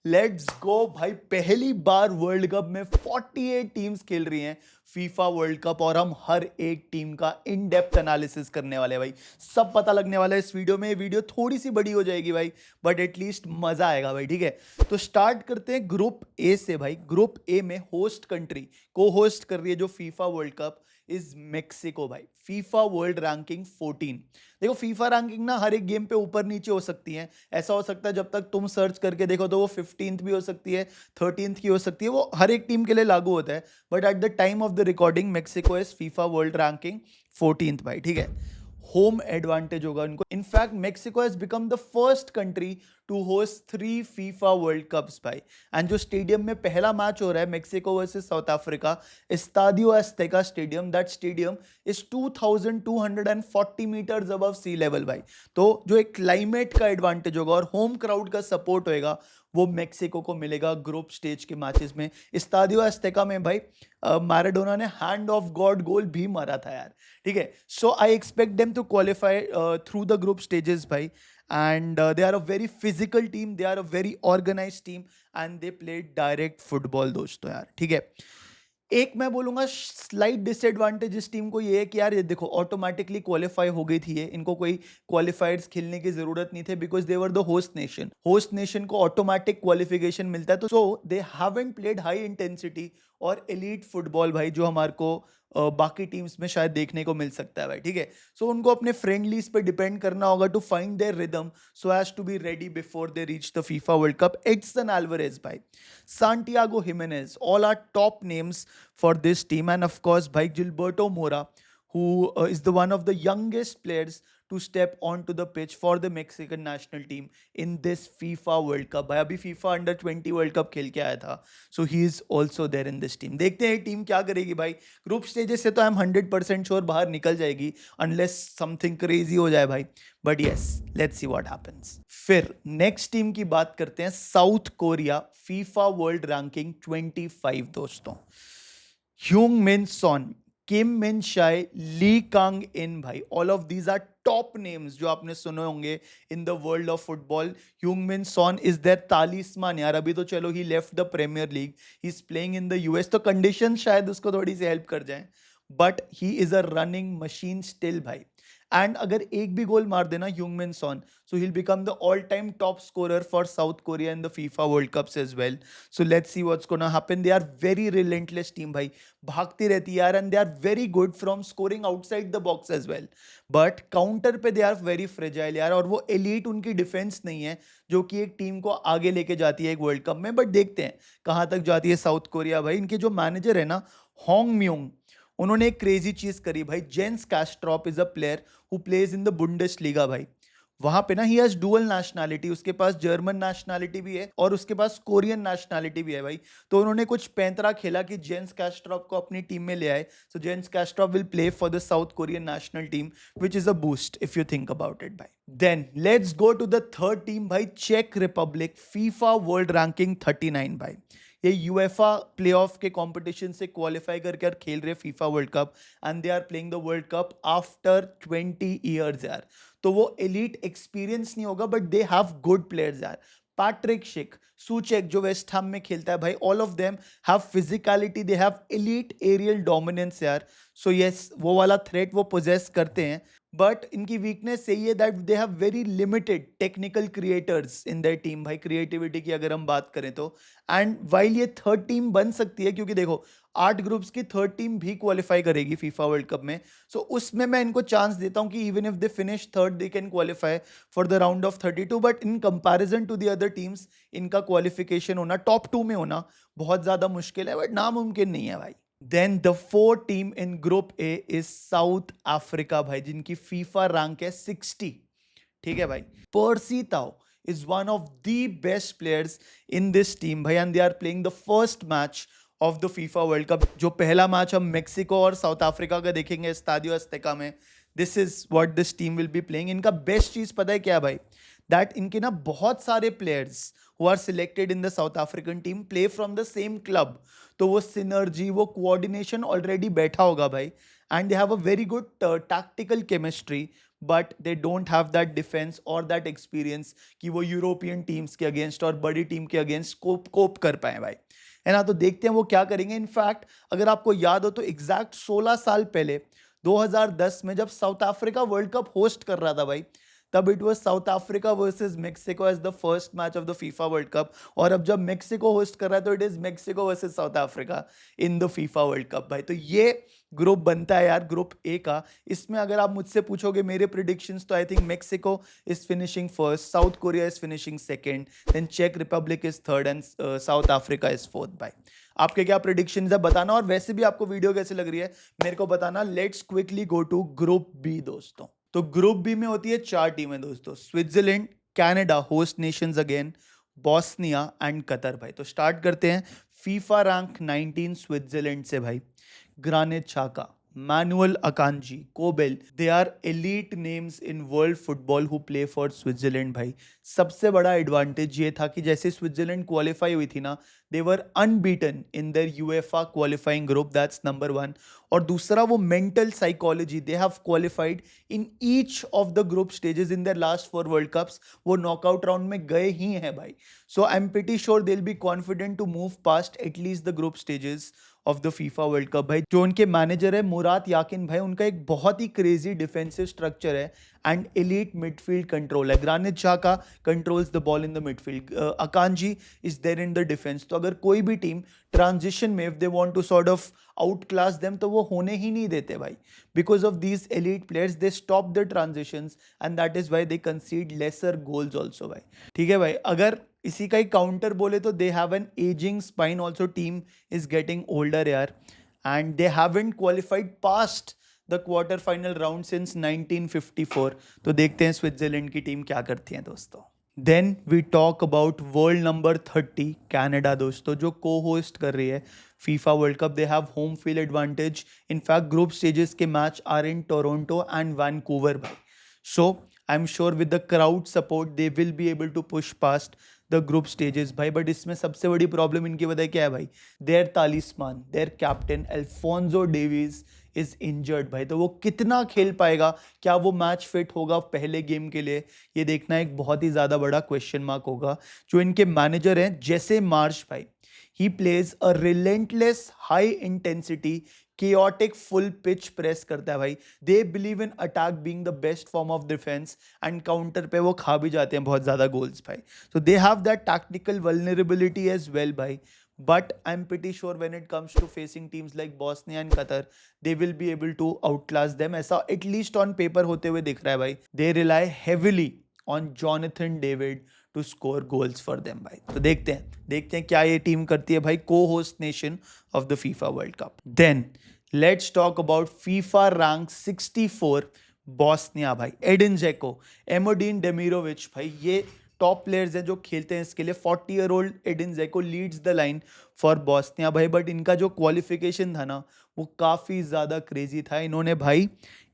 Let's go भाई, पहली बार world cup में 48 टीम्स खेल रही हैं फीफा वर्ल्ड कप, और हम हर एक टीम का इन डेप्थ एनालिसिस करने वाले हैं भाई। सब पता लगने वाला है इस वीडियो में। ये वीडियो थोड़ी सी बड़ी हो जाएगी भाई, बट एटलीस्ट मजा आएगा भाई, ठीक है। तो स्टार्ट करते हैं ग्रुप ए से भाई। ग्रुप ए में होस्ट कंट्री को होस्ट कर रही है जो FIFA world cup is Mexico भाई। FIFA world ranking 14। देखो फीफा रैंकिंग ना हर एक गेम पे ऊपर नीचे हो सकती है। ऐसा हो सकता है जब तक तुम सर्च करके देखो तो वो 15th भी हो सकती है, 13th की हो सकती है, वो हर एक टीम के लिए लागू होता है। But at the time of the recording Mexico is FIFA world ranking 14th भाई, ठीक है। होम एडवांटेज होगा उनको। In fact Mexico has become the first country to host 3 FIFA world cups भाई। एंड जो स्टेडियम में पहला मैच हो रहा है Mexico versus South Africa, Estadio Azteca stadium, that stadium is 2240 metres above sea level भाई। तो जो एक क्लाइमेट का एडवांटेज होगा और होम क्राउड का सपोर्ट होएगा वो मेक्सिको को मिलेगा ग्रुप स्टेज के मैचेस में। एस्ताडियो अज़तेका में भाई मैराडोना ने हैंड ऑफ गॉड गोल भी मारा था यार, ठीक है। So I expect them to qualify through the group stages भाई। And they are a very physical team, they are a very organise team, and they play direct football दोस्तों यार, ठीक है। एक मैं बोलूंगा स्लाइट डिसएडवांटेज इस टीम को ये है कि यार ये देखो ऑटोमेटिकली क्वालिफाई हो गई थी ये, इनको कोई क्वालिफायर्स खेलने की जरूरत नहीं थे because they were the host nation. Host nation को ऑटोमेटिक क्वालिफिकेशन मिलता है, तो so they haven't played high intensity और एलीट फुटबॉल भाई, जो हमारे को बाकी टीम्स में शायद देखने को मिल सकता है भाई, ठीक है। सो उनको अपने फ्रेंडलीज पे डिपेंड करना होगा to find their rhythm so as to be ready before they reach the FIFA world cup. Edson Alvarez भाई, Santiago Jimenez, all are top names for this team. And of course, by Gilberto Mora, who is the one of the youngest players to step onto the pitch for the Mexican national team in this FIFA World Cup. भाई अभी FIFA Under 20 World Cup खेल के आया था, so he is also there in this team. देखते हैं team क्या करेगी भाई। ग्रुप स्टेजेस से तो आई एम 100% श्योर बाहर निकल जाएगी अनलेस समथिंग क्रेजी हो जाए भाई, but yes let's see what happens. फिर नेक्स्ट टीम की बात करते हैं, south Korea, FIFA world ranking 25 दोस्तों। ह्यूंग मिन सॉन, किम मिन शाय, ली कांग इन भाई, all of these are top names जो आपने सुने होंगे in the world of football. Heung Min Son is their talisman यार। अभी तो चलो he left the Premier League, he is playing in the US, तो कंडीशन शायद उसको थोड़ी सी हेल्प कर जाए, but he is a running machine still भाई। एंड अगर एक भी गोल मार देना Heung Min Son, so he'll become the all-time top scorer for South Korea in the FIFA World Cups as well. So let's see what's gonna happen. They are very relentless team भाई, भागती रहती है यार, and they are very good from scoring outside the box as well. But counter पे they are very fragile यार, और वो elite उनकी डिफेंस नहीं है जो कि एक टीम को आगे लेके जाती है एक वर्ल्ड कप में। बट देखते हैं कहाँ तक जाती है साउथ कोरिया भाई। इनके जो मैनेजर है ना, होंग म्यूंग, उन्होंने एक क्रेजी चीज करी भाई। Jens Castrop is a player who plays in the Bundesliga भाई। वहां पे ना ही हैज डुअल नेशनैलिटी, उसके पास जर्मन नेशनैलिटी भी है और उसके पास कोरियन नेशनैलिटी भी है भाई। तो उन्होंने कुछ पैंतरा खेला कि जेंस कैस्ट्रॉप को अपनी टीम में ले आए। So Jens Castrop will play for the South Korean national team, which is a boost if you think about it भाई। Then let's go to the third team भाई, चेक रिपब्लिक, फीफा वर्ल्ड रैंकिंग 39 भाई। ये UEFA playoff के competition से qualify करके खेल रहे FIFA world cup, and they are playing the world cup after 20 years यार। तो वो एलीट एक्सपीरियंस नहीं होगा, but they have good players यार। पैट्रिक शिक, सूचेक जो वेस्ट हैम में खेलता है भाई, all of them have physicality, they have elite aerial dominance यार। सो यस, वो वाला थ्रेट वो पोजेस करते हैं, बट इनकी वीकनेस यही है that they have very limited technical creators in their team भाई। क्रिएटिविटी की अगर हम बात करें तो, एंड वाइल ये थर्ड टीम बन सकती है, क्योंकि देखो 8 ग्रुप्स की थर्ड टीम भी क्वालिफाई करेगी फीफा वर्ल्ड कप में, सो उसमें मैं इनको चांस देता हूं कि even if they finish third they can qualify for the round of 32। But in comparison to the other teams इनका क्वालिफिकेशन होना, टॉप 2 में होना बहुत ज्यादा मुश्किल है, बट नामुमकिन नहीं है भाई। Then the fourth team in group A is South Africa भाई, जिनकी फीफा रैंक है 60, ठीक है भाई। पर्सी ताओ is one of the best players in this team भाई, and they are playing the first match of the FIFA World Cup। जो पहला match हम मेक्सिको और साउथ अफ्रीका का देखेंगे एस्ताडियो अज़तेका में, this is what this team will be playing. इनका best चीज पता है क्या भाई, दैट इनके ना बहुत सारे players who are selected in the South African team play from the same club. तो वो synergy, वो coordination already बैठा होगा भाई, and they have a very good tactical chemistry, but they don't have that defense or that experience कि वो European teams के against और बड़ी टीम के अगेंस्ट कोप कर पाए भाई, है ना। तो देखते हैं वो क्या करेंगे। इनफैक्ट अगर आपको याद हो तो एग्जैक्ट 16 साल पहले 2010 में जब South Africa world cup host कर रहा था भाई, तब it was South Africa versus Mexico as the first match of the FIFA world cup, और अब जब मेक्सिको होस्ट कर रहा है तो it is Mexico versus South Africa in the FIFA world cup भाई। तो ये ग्रुप बनता है यार ग्रुप ए का। इसमें अगर आप मुझसे पूछोगे मेरे प्रिडिक्शंस, तो I think Mexico is finishing first, South Korea is finishing second, then चेक Republic is third and South Africa is fourth भाई। आपके क्या प्रिडिक्शंस है बताना, और वैसे भी आपको वीडियो कैसे लग रही है मेरे को बताना। Let's quickly go to group B दोस्तों। तो ग्रुप बी में होती है 4 टीमें दोस्तों, Switzerland, Canada host Nations again, Bosnia and Qatar भाई। तो स्टार्ट करते हैं फीफा रैंक 19 स्विट्जरलैंड से भाई। ग्रानिट छाका, Manuel Akanji, Kobel, they are elite names in world football who play for Switzerland भाई। सबसे बड़ा एडवांटेज ये था कि जैसे स्विट्जरलैंड क्वालिफाई हुई थी ना, they were unbeaten in their UEFA qualifying group, that's number 1। और दूसरा वो mental psychology, they have qualified in each of the group stages in their last 4 world cups, वो नॉकआउट राउंड में गए ही हैं भाई। So I am pretty sure they will be confident to move past at least the group stages of the FIFA world cup भाई। जो उनके manager है मुराद याकिन भाई, उनका एक बहुत ही क्रेजी डिफेंसिव स्ट्रक्चर है एंड एलीट मिडफील्ड कंट्रोल है। Granit Xhaka controls the ball in the midfield, Akanji is there in the defence. तो अगर कोई भी टीम ट्रांजिशन में if they want to sort of outclass them, तो वो होने ही नहीं देते भाई। Because of these elite players they stop the transitions and that is why they concede lesser goals also भाई। ठीक है भाई, अगर इसी का ही काउंटर बोले तो they have an ageing spine also, team is getting older यार, and they haven't qualified past the quarter final round since 1954। तो देखते हैं स्विट्जरलैंड की टीम क्या करती है दोस्तों। Then we talk about world number 30 Canada दोस्तों, जो को होस्ट कर रही है FIFA world cup. They have home field advantage, in fact group stages के match are in Toronto and Vancouver भाई। So I am sure with the crowd support they will be able to push past the group stages भाई। But इसमें सबसे बड़ी problem इनकी वजह क्या है भाई, their talisman, there captain Alfonso Davis is injured भाई। तो वो कितना खेल पाएगा, क्या वो मैच फिट होगा पहले गेम के लिए, ये देखना एक बहुत ही ज़्यादा बड़ा क्वेश्चन मार्क होगा। जो इनके मैनेजर हैं जैसे मार्श भाई, he plays a relentless high intensity chaotic full pitch press करता है भाई। they believe in attack being the best form of defense and counter पे वो खा भी जाते हैं बहुत ज़्यादा goals भाई। so they have that tactical vulnerability as well भाई। but I'm pretty sure when it comes to facing teams like Bosnia and Qatar, they will be able to outclass them, ऐसा at least on paper होते हुए दिख रहा है भाई। they rely heavily on Jonathan David to score goals for them भाई। तो देखते हैं क्या ये टीम करती है भाई, cohost nation of the FIFA world cup. Then let's talk about FIFA rank 64 Bosnia भाई। एडिन जेको, एमोडीन डेमिरोविच भाई, ये टॉप प्लेयर्स हैं जो खेलते हैं इसके लिए। 40 ईयर ओल्ड एडिन जेको leads the line for Bosnia भाई। बट इनका जो क्वालिफिकेशन था ना, वो काफ़ी ज़्यादा क्रेजी था। इन्होंने भाई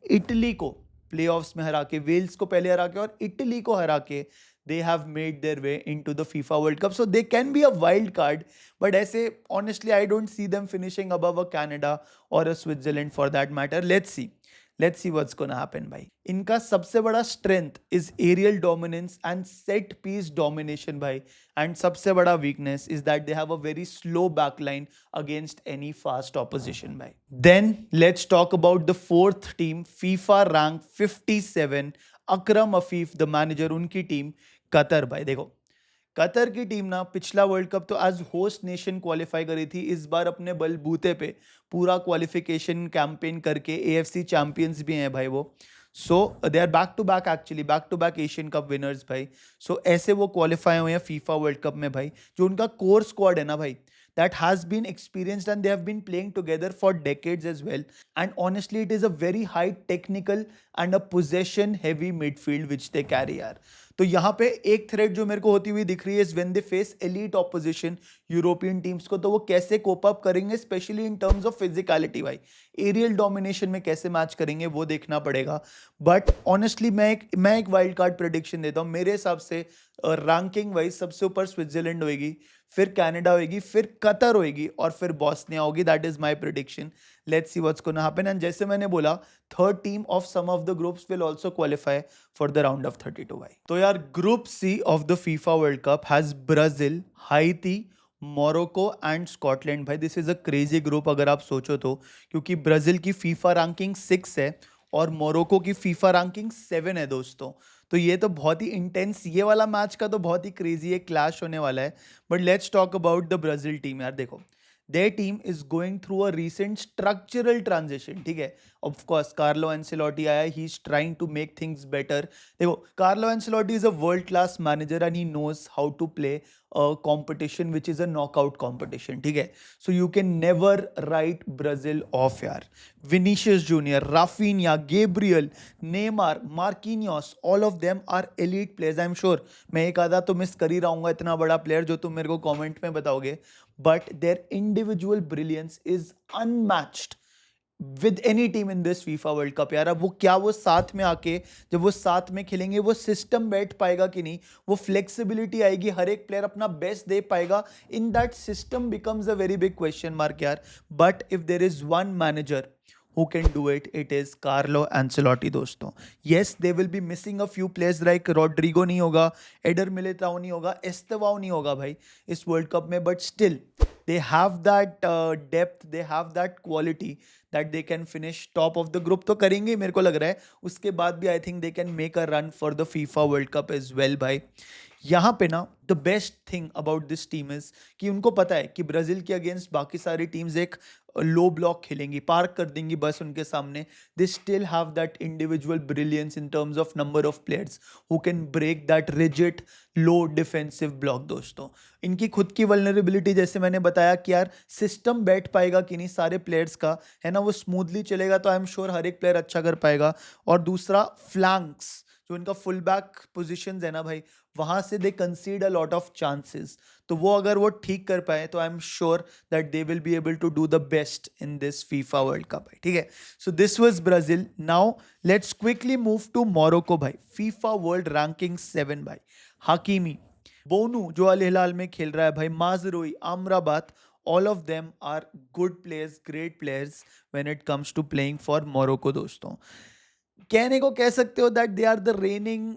इटली को प्लेऑफ्स में हरा के, वेल्स को पहले हरा के और इटली को हरा के, they have made their way into the FIFA World Cup, so they can be a wild card, but ऐसे honestly I don't see them finishing above a Canada or a Switzerland for that matter. Let's see what's gonna happen भाई। इनका सबसे बड़ा strength is aerial dominance and set piece domination भाई, and सबसे बड़ा weakness is that they have a very slow backline against any fast opposition भाई। Then let's talk about the fourth team, FIFA rank 57, Akram Afif the manager, उनकी team Qatar भाई। देखो Qatar की team ना पिछला world cup तो as host nation qualify करी थी, इस बार अपने बलबूते पे पूरा क्वालिफिकेशन कैंपेन करके एएफसी चैंपियंस भी हैं भाई वो। So they are back to back, actually back to back Asian cup winners भाई। सो ऐसे वो क्वालिफाई हुए हैं फीफा वर्ल्ड कप में भाई। जो उनका कोर स्क्वाड है ना भाई, that has been experienced and they have been playing together for decades as well. And honestly, it is a very high technical and a possession heavy midfield which they carry यार. तो यहाँ पे एक thread जो मेरे को होती हुई दिख रही है, when they face elite opposition European teams को, तो वो कैसे कोप अप करेंगे, specially in terms of physicality भाई, एरियल डोमिनेशन में कैसे मैच करेंगे वो देखना पड़ेगा. बट ऑनेस्टली मैं एक वाइल्ड कार्ड प्रेडिक्शन देता हूँ. मेरे हिसाब से रैंकिंग वाइज सबसे ऊपर स्विट्जरलैंड होगी, फिर कनाडा होगी, फिर कतर होगी और फिर बॉस्निया होगी. That is my prediction. Let's see what's gonna happen. And जैसे मैंने बोला, third team of some of the groups will also qualify for the round of 32 भाई. तो यार group C of the FIFA world cup has Brazil, Haiti, Morocco and Scotland भाई. This is a crazy group अगर आप सोचो तो, क्योंकि Brazil की फीफा रैंकिंग 6 है और मोरक्को की फीफा रैंकिंग 7 है दोस्तों. तो ये तो बहुत ही इंटेंस, ये वाला मैच का तो बहुत ही क्रेजी एक क्लैश होने वाला है. But let's talk about the Brazil team यार. देखो, their team is going through a recent structural transition. ठीक है, of course कार्लो एंसेलोटी आया, he is trying to make things better. देखो, Carlo Ancelotti is a world class manager and he knows how to play a competition which is a knockout competition. ठीक है, so you can never write Brazil off यार. Vinicius Junior, Rafinha, Gabriel, Neymar, Marquinhos, all of them are elite players. I'm sure मैं एक आधा तो miss कर ही रहूंगा, इतना बड़ा प्लेयर जो तुम मेरे को कमेंट में बताओगे. But their individual brilliance is unmatched with any team in this FIFA World Cup यार. अब वो साथ में आके जब वो साथ में खेलेंगे, वो सिस्टम बैठ पाएगा कि नहीं, वो फ्लेक्सिबिलिटी आएगी, हर एक प्लेयर अपना बेस्ट दे पाएगा, in that system becomes a very big question mark यार. But if there is one manager who can do it, it is Carlo Ancelotti दोस्तों. Yes, they will be missing a few players like Rodrigo नहीं होगा, Eder Militao नहीं होगा, Estevao नहीं होगा भाई इस वर्ल्ड कप में, but still they have that depth, they have that quality that they can finish top of the group. तो करेंगे मेरे को लग रहा है. उसके बाद भी I think they can make a run for the FIFA World Cup as well भाई. यहाँ पे ना the best thing about this team is कि उनको पता है कि ब्राजील के अगेंस्ट बाकी सारी टीम्स एक लो ब्लॉक खेलेंगी, पार्क कर देंगी बस उनके सामने. They still have that individual brilliance in terms of number of players who can break that rigid low defensive block दोस्तों. इनकी खुद की वल्नरेबिलिटी, जैसे मैंने बताया कि यार सिस्टम बैठ पाएगा कि नहीं सारे प्लेयर्स का, है ना, वो स्मूथली चलेगा तो आई एम श्योर हर एक प्लेयर अच्छा कर पाएगा. और दूसरा फ्लैंक्स, जो इनका फुल बैक पोजिशन है ना भाई, वहां से they concede a lot of chances. तो वो अगर वो ठीक कर पाए तो I am sure that they will be able to do the best in this FIFA world cup भाई. ठीक है, so this was Brazil. Now let's quickly move to Morocco भाई. फीफा वर्ल्ड रैंकिंग 7 भाई. हकीमी, बोनू जो अल हिलाल में खेल रहा है भाई, माजरोई, अमराबात, all of them are good players, great players when it comes to playing for Morocco दोस्तों. कहने को कह सकते हो that they are the reigning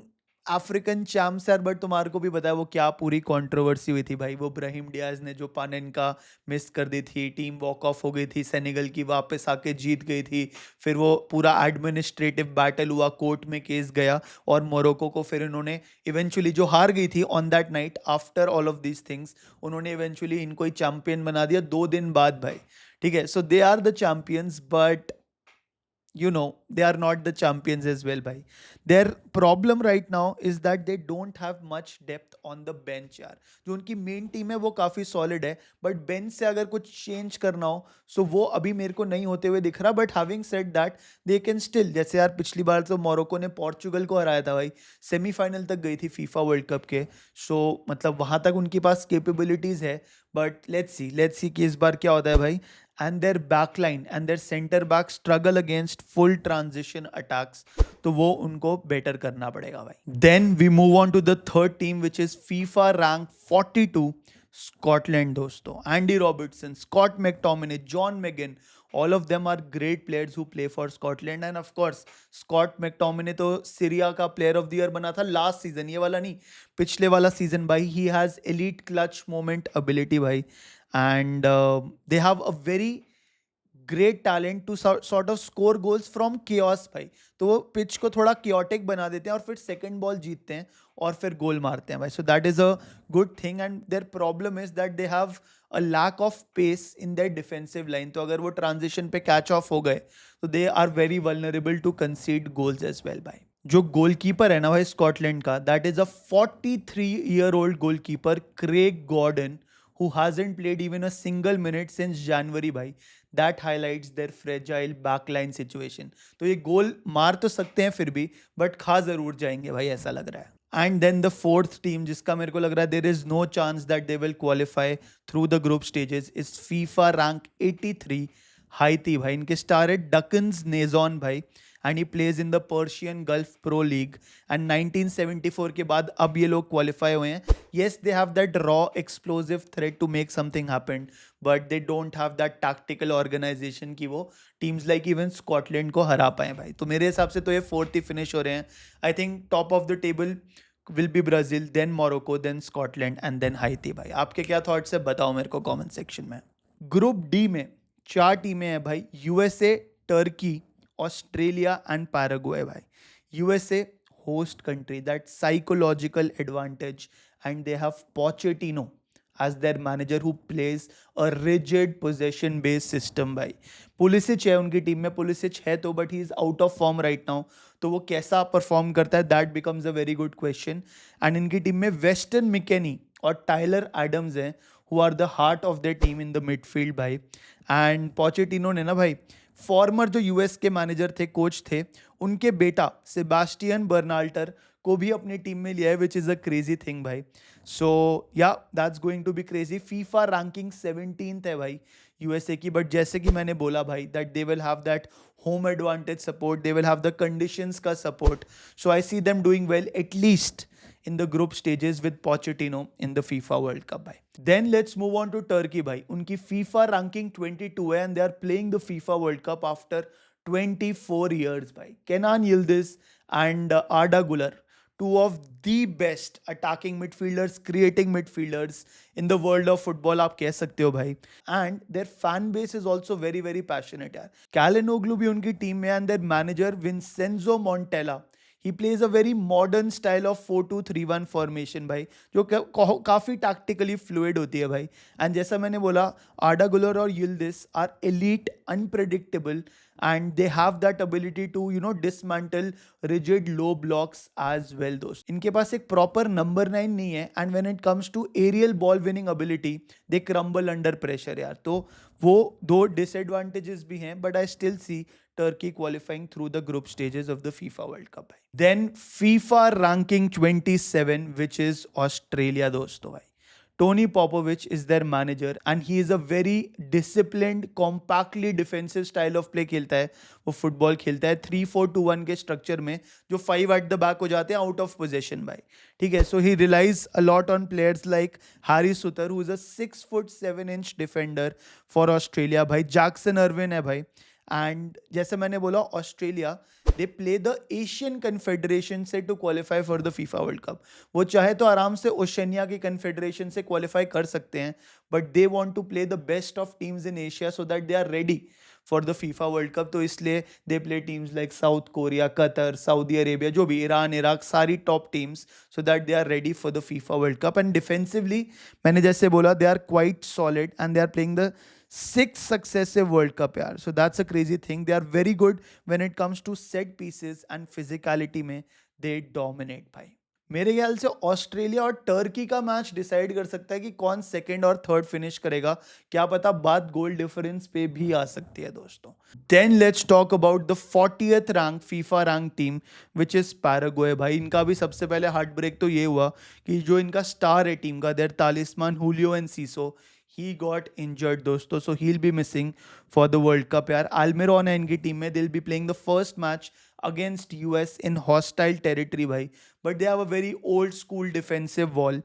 African champs यार, बट तुम्हारे को भी पता है वो क्या पूरी कंट्रोवर्सी हुई थी भाई. वो ब्राहिम डियाज ने जो पानन का मिस कर दी थी, टीम वॉक ऑफ हो गई थी सेनेगल की, वापस आके जीत गई थी, फिर वो पूरा एडमिनिस्ट्रेटिव बैटल हुआ, कोर्ट में केस गया और मोरक्को को फिर इन्होंने इवेंचुअली, जो हार गई थी on that night, after all of these things उन्होंने इवेंचुअली इनको ही चैंपियन बना दिया 2 दिन बाद भाई. ठीक है, so they are the champions, but you know they are not the champions as well bhai. Their problem right now is that they don't have much depth on the bench यार. जो उनकी मेन टीम है वो काफी solid है, but bench से अगर कुछ चेंज करना हो सो वो अभी मेरे को नहीं होते हुए दिख रहा. But having said that they can still, जैसे यार पिछली बार तो मोरक्को ने पोर्चुगल को हराया था भाई, सेमीफाइनल तक गई थी फीफा वर्ल्ड कप के. सो मतलब वहां तक उनके पास कैपेबिलिटीज है. बट लेट्स सी कि इस बार क्या होता है भाई. And their backline and their center back struggle against full transition attacks, तो वो उनको बेटर करना पड़ेगा भाई. Then we move on to the third team which is FIFA rank 42 Scotland दोस्तों. Andy Robertson, Scott McTominay, John McGinn, all of them are great players who play for Scotland. And of course Scott McTominay तो Syria का player of the year बना था last season, ये वाला नहीं, पिछले वाला सीजन भाई. He has elite clutch moment ability भाई. And they have a very great talent to sort of score goals from chaos भाई. तो वो पिच को थोड़ा chaotic बना देते हैं और फिर सेकंड बॉल जीतते हैं और फिर गोल मारते हैं भाई. So that is a good thing. And their problem is that they have a lack of pace in their defensive line. तो अगर वो ट्रांजिशन पे कैच ऑफ हो गए तो they are very vulnerable to concede goals as well भाई. जो goalkeeper है ना भाई स्कॉटलैंड का, that is a 43 year old goalkeeper Craig Gordon, who hasn't played even a single minute since January भाई. That highlights their fragile backline situation. तो ये गोल मार तो सकते हैं फिर भी, बट खा जरूर जाएंगे भाई, ऐसा लग रहा है. And then the fourth team जिसका मेरे को लग रहा है there is no chance that they will qualify through the group stages is FIFA rank 83 Haiti भाई. इनके स्टार है डकन्स नेजॉन भाई, and he plays in the Persian Gulf Pro League. And 1974 के बाद अब ये लोग क्वालिफाई हुए हैं. Yes they have that raw explosive threat to make something happen, but they don't have that tactical organisation की वो टीम्स लाइक इवन स्कॉटलैंड को हरा पाए भाई. तो मेरे हिसाब से तो ये फोर्थ ही फिनिश हो रहे हैं. I think top of the table will be Brazil, then Morocco, then Scotland and then Haiti भाई. आपके क्या थॉट्स है बताओ मेरे को कमेंट सेक्शन में. ग्रुप डी में 4 टीमें हैं भाई. USA, Turkey, Australia and Paraguay भाई. USA host country, that psychological advantage, and they have Pochettino as their manager who plays a rigid possession based system भाई. पुलिसिच है उनकी टीम में, पुलिसिच है तो but he is out of form right now. तो वो कैसा परफॉर्म करता है that becomes a very good question. And इनकी टीम में वेस्टन मिकेनी और टाइलर एडम्स हैं who are the heart of the team in the midfield भाई. एंड पोचेटिनो ने ना भाई फॉर्मर जो यूएस के मैनेजर थे, कोच थे, उनके बेटा सेबास्टियन बर्नाल्टर को भी अपनी टीम में लिया है, which is a crazy thing भाई. So yeah that's going to be crazy. FIFA ranking 17th है भाई यूएसए की, बट जैसे कि मैंने बोला भाई that they will have that home advantage support, they will have the conditions का support. So I see them doing well at least in the group stages with Pochettino in the FIFA World Cup भाई. Then let's move on to Turkey भाई. उनकी FIFA ranking 22 है and they are playing the FIFA World Cup after 24 years भाई. Kenan Yildiz and Arda Güler, two of the best attacking midfielders, creating midfielders in the world of football आप कह सकते हो भाई. And their fan base is also very very passionate यार. Calhanoglu भी उनकी टीम में and their manager Vincenzo Montella, he plays a very modern style of 4-2-3-1 formation भाई, जो काफ़ी टैक्टिकली फ्लूइड होती है भाई. एंड जैसा मैंने बोला आर्डा गुलर और Yildiz are elite, unpredictable, and they have that ability to dismantle rigid low blocks as well. दोस्त इनके पास एक प्रॉपर नंबर 9 नहीं है, and when it comes to aerial ball winning ability they crumble under pressure यार. तो वो दो डिसएडवांटेजेस भी हैं, but I still see Turkey qualifying through the group stages of the FIFA World Cup. Then FIFA ranking 27, which is Australia दोस्तों भाई. Tony Popovich is their manager and he is a very disciplined, compactly defensive style of play खेलता है. वो football खेलता है 3-4-2-1 के structure में, जो 5 at the back हो जाते हैं आउट ऑफ पोजेशन भाई. ठीक है, so he relies a lot on players like Harry Souttar who is a 6'7" defender for Australia भाई. जैक्सन अर्विन है भाई. एंड जैसे मैंने बोला Australia they play the Asian confederation से to qualify for the FIFA world cup. वो चाहे तो आराम से ओशनिया की कन्फेडरेशन से क्वालिफाई कर सकते हैं, but they want to play the best of teams in Asia so that they are ready for the FIFA world cup. तो इसलिए they play teams like South Korea, Qatar, Saudi Arabia, जो भी Iran, Iraq, सारी top teams, so that they are ready for the FIFA world cup. And defensively मैंने जैसे बोला they are quite solid and they are playing the 6 successive World Cup यार. So that's a crazy thing. They are very good when it comes to set pieces and physicality में they dominate भाई. मेरे ख्याल से Australia और Turkey का match decide कर सकता है कि कौन सेकंड और थर्ड फिनिश करेगा. क्या पता बात गोल डिफरेंस पे भी आ सकती है दोस्तों. Then let's talk about the 40th rank FIFA rank team which is Paraguay भाई. इनका भी सबसे पहले हार्ट ब्रेक तो ये हुआ कि जो इनका स्टार है टीम का, देयर तालिस्मान हुलियो एनसीसो, he got injured दोस्तों, so he'll be missing for the World Cup यार. Almiron है इनकी टीम में, they'll be playing the first match against US in hostile territory भाई, but they have a very old school defensive wall,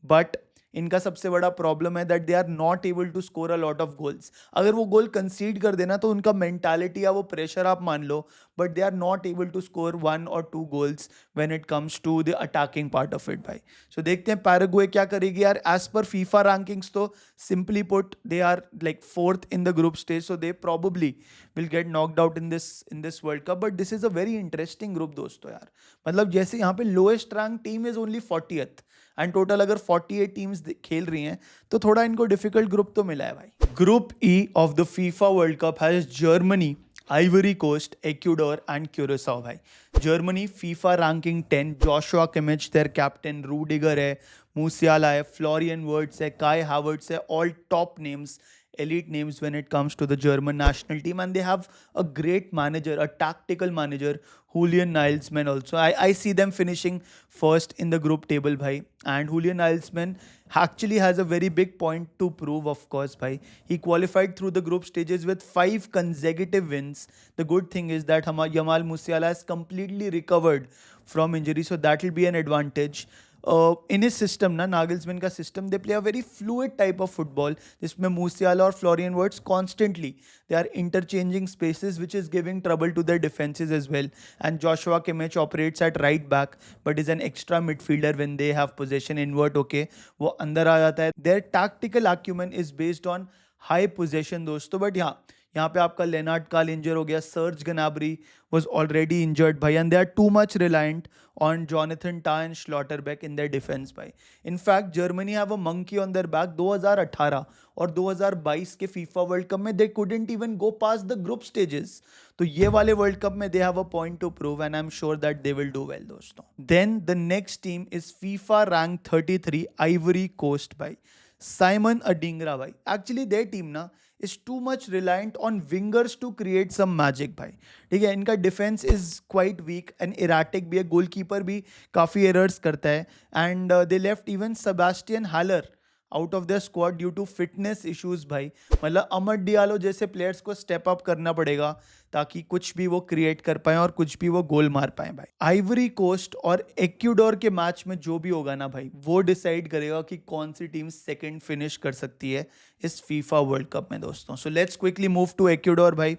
but इनका सबसे बड़ा problem है that they are not able to score a lot of goals. अगर वो गोल कंसीड कर देना तो उनका मेंटालिटी या वो प्रेशर आप मान लो, but they are not able to score 1 or 2 goals when it comes to the attacking part of it भाई. सो देखते हैं पैराग्वे क्या करेगी यार. एज पर फीफा रैंकिंग्स तो simply put they are like 4th in the group stage, so they probably will get knocked out in this world cup. But this is a very interesting group दोस्तों यार. मतलब जैसे यहाँ पे lowest rank team is only 40th and total अगर 48 teams खेल रही हैं तो थोड़ा इनको डिफिकल्ट ग्रुप तो मिला है भाई. Group E of the FIFA world cup has Germany, Ivory Coast, Ecuador and Curacao भाई. Germany FIFA ranking 10, Joshua Kimmich their captain, Rudiger है, मूसियाला है, फ्लोरियन वर्ड्स है, काय हावर्ट्स है, all top names, elite names when it comes to the German national team, and they have a great manager, a tactical manager, Julian Nagelsmann also. I see them finishing first in the group table, bhai. And Julian Nagelsmann actually has a very big point to prove, of course, bhai. He qualified through the group stages with 5 consecutive wins. The good thing is that Yamal Musiala has completely recovered from injury, so that will be an advantage. In his system ना Nagelsmann का system they play a very fluid type of football जिसमें Musiala और Florian Wirtz constantly they are interchanging spaces which is giving trouble to their defences as well and Joshua Kimmich operates at right back but is an extra midfielder when they have position invert okay वो अंदर आ जाता है their tactical acumen is based on high position दोस्तों but यहाँ पे आपका Lennard काल इंजर हो गया surge गनाब्री was already injured bhai and they are too much reliant on Jonathan Tah and Schlotterbeck in their defense bhai. In fact Germany have a monkey on their back 2018 और 2022 के FIFA World Cup में they couldn't even go past the group stages. तो ये वाले World Cup में they have a point to prove and I'm sure that they will do well दोस्तों. Then the next team is FIFA rank 33 Ivory Coast bhai. Simon Adingra bhai. Actually their team ना is too much reliant on wingers to create some magic भाई ठीक है इनका defence is quite weak and erratic भी है goalkeeper भी काफ़ी errors करता है and they left even Sebastian Haller out of the squad due to fitness issues भाई मतलब अमर डियालो जैसे प्लेयर्स को स्टेप अप करना पड़ेगा ताकि कुछ भी वो क्रिएट कर पाए और कुछ भी वो गोल मार पाए भाई आइवरी कोस्ट और एक्यूडोर के मैच में जो भी होगा ना भाई वो डिसाइड करेगा कि कौन सी टीम सेकंड फिनिश कर सकती है इस फीफा वर्ल्ड कप में दोस्तों so let's quickly move to Ecuador भाई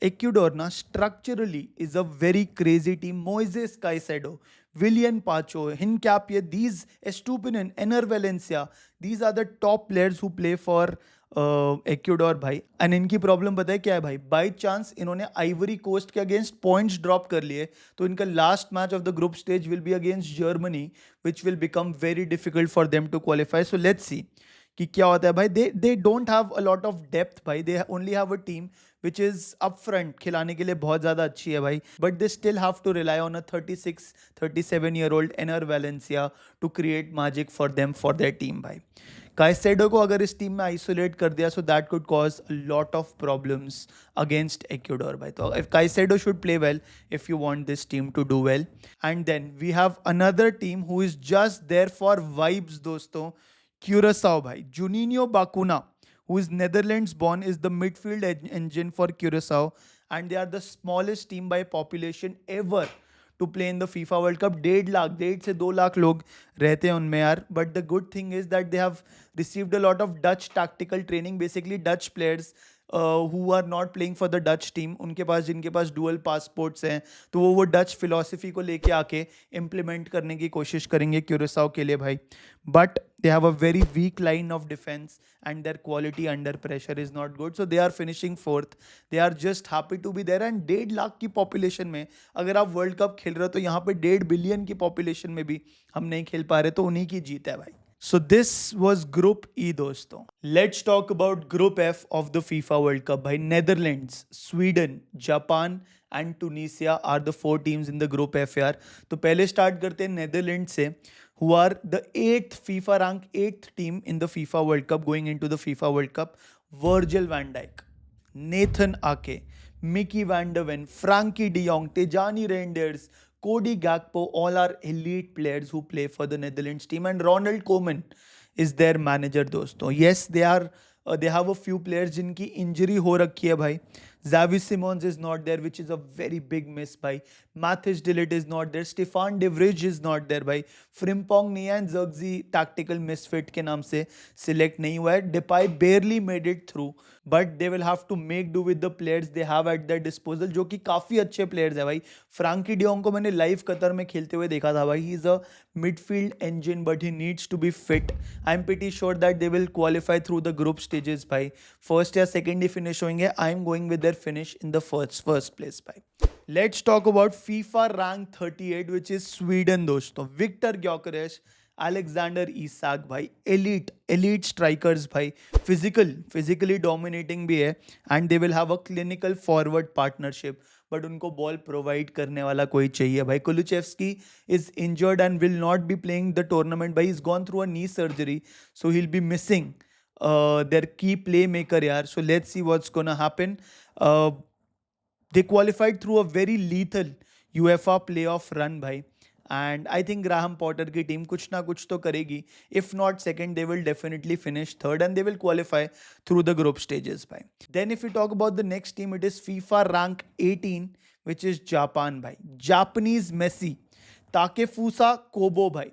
एक्यूडोर ना structurally is a very crazy team Moises Caicedo Willian Pacho, Hincapie, these Estupinan, Ener Valencia, these are the top players who play for Ecuador भाई and इनकी problem पता है क्या है भाई by chance इन्होंने आइवरी कोस्ट के अगेंस्ट पॉइंट्स ड्रॉप कर लिए तो इनका last match of the group stage will be against Germany which will become very difficult for them to qualify so let's see कि क्या होता है भाई they don't have a lot of depth भाई they only have a team which is up front खिलाने के लिए बहुत ज़्यादा अच्छी है भाई but they still have to rely on a 37-year-old Enner Valencia to create magic for them for their team भाई काइसेडो को अगर इस टीम में आइसोलेट कर दिया so that could cause a lot of problems against Ecuador भाई तो if Caicedo should play well if you want this team to do well and then we have another team who is just there for vibes दोस्तों Curaçao bhai. Juninho Bacuna, who is Netherlands born, is the midfield engine for Curaçao and they are the smallest team by population ever to play in the FIFA World Cup. 1.5 से 2 लाख लोग रहते हैं उनमें यार but the good thing is that they have received a lot of Dutch tactical training, basically Dutch players who are not playing for the Dutch team उनके पास जिनके पास dual passports हैं तो वो डच फिलोसफी को लेके आके इम्प्लीमेंट करने की कोशिश करेंगे क्यूरेसाओ के लिए भाई but they have a very weak line of defense and their quality under pressure is not good so they are finishing fourth they are just happy to be there and 1.5 lakh की population में अगर आप world cup खेल रहे हो तो यहाँ पे 1.5 बिलियन की पॉपुलेशन में भी हम नहीं खेल पा रहे तो उन्हीं की जीत है भाई So this was Group E दोस्तों. Let's talk about Group F of the FIFA World Cup. भाई Netherlands, Sweden, Japan and Tunisia are the 4 teams in the Group F यार. तो पहले स्टार्ट करते हैं Netherlands से who are the 8th FIFA rank 8th team in the FIFA World Cup going into the FIFA World Cup. Virgil van Dijk, Nathan Ake, Mickey van der Ven, Frankie de Jong, Tijani Reinders, Cody Gakpo, all are elite players who play for the Netherlands team and Ronald Koeman is their manager दोस्तों. Yes, they have a few players जिनकी injury हो रखी है भाई. Xavi Simons is not there, which is a very big miss भाई. Mathis de Ligt is not there. Stefan de Vrij is not there भाई. Frimpong Nia and Zirkzee tactical misfit के नाम से select नहीं हुआ है. Depay barely made it through, but they will have to make do with the players they have at their disposal, जो कि काफ़ी अच्छे players है भाई. Frankie de Jong को मैंने live कतर में खेलते हुए देखा था भाई. He is a midfield engine, but he needs to be fit. I'm pretty sure that they will qualify through the group stages भाई. First या second ही finish होंगे. I'm going with their finish in the first place भाई. Let's talk about FIFA rank 38 which is Sweden दोस्तों. Victor Gyökeres, Alexander Isak भाई, elite strikers भाई, physically dominating भी है and they will have a clinical forward partnership. But उनको ball provide करने वाला कोई चाहिए भाई. कुलुचेव्स्की is injured and will not be playing the tournament. But he's gone through a knee surgery, so he'll be missing their key playmaker. यार, so let's see what's gonna happen. Uh, they qualified through a very lethal UEFA playoff run, भाई. And I think Graham Potter की team कुछ ना कुछ तो करेगी. If not second, they will definitely finish third and they will qualify through the group stages, भाई. Then if we talk about the next team, it is FIFA rank 18, which is Japan, भाई. Japanese Messi, Takefusa Kobo, bhai.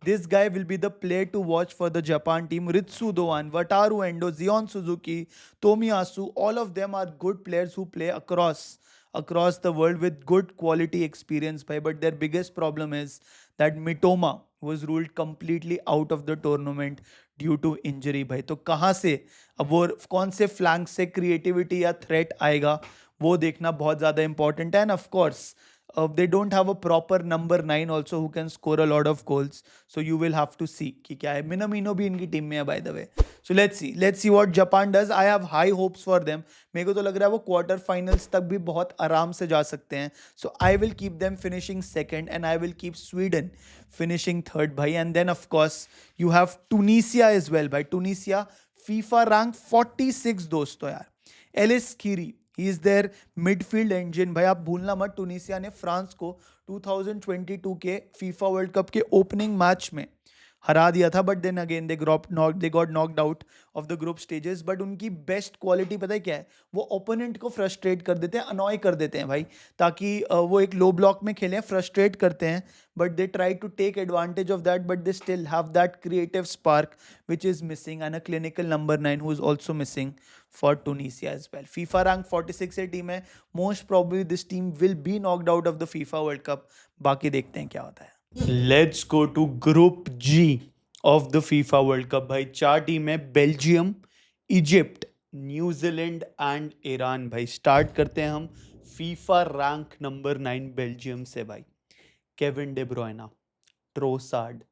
This guy will be the player to watch for the Japan team. Ritsu Doan, Wataru Endo, Zion Suzuki, Tomiyasu, all of them are good players who play across the world with good quality experience, bhai. But their biggest problem is that Mitoma was ruled completely out of the tournament due to injury, भाई. तो कहाँ से अब वो कौन से flank से creativity या थ्रेट आएगा वो देखना बहुत ज़्यादा इंपॉर्टेंट है. And of course they don't have a proper number 9 also who can score a lot of goals, so you will have to see कि क्या है. Minamino भी इनकी टीम में है by the way. So let's see what Japan does. I have high hopes for them. मेरे को तो लग रहा है वो क्वार्टर फाइनल्स तक भी बहुत आराम से जा सकते हैं. So I will keep them finishing second and I will keep Sweden finishing third, भाई. And then of course you have Tunisia as well, भाई. Tunisia FIFA rank 46 दोस्तों यार. Ellyes Skhiri, he is their midfield engine, भाई. आप भूलना मत, टूनिसिया ने France को 2022 के फीफा वर्ल्ड कप के ओपनिंग मैच में हरा दिया था. But then again they got knocked out of the group stages. But उनकी बेस्ट क्वालिटी पता है क्या है? वो ओपोनेंट को फ्रस्ट्रेट कर देते हैं, अनॉय कर देते हैं, भाई. ताकि वो एक लो ब्लॉक में खेलें, फ्रस्ट्रेट करते हैं. But they try to take advantage of that, but they still have that creative spark which is missing, and a clinical number 9 who is also missing for Tunisia as well. FIFA rank 46 से team है. Most probably this team will be knocked out of the FIFA world cup. बाकी देखते हैं क्या होता है. Let's go to Group G of the FIFA World Cup, भाई. 4 team है, Belgium, Egypt, New Zealand and Iran, भाई. स्टार्ट करते हैं हम फीफा रैंक नंबर 9 बेल्जियम से, भाई. Kevin De Bruyne, Trossard,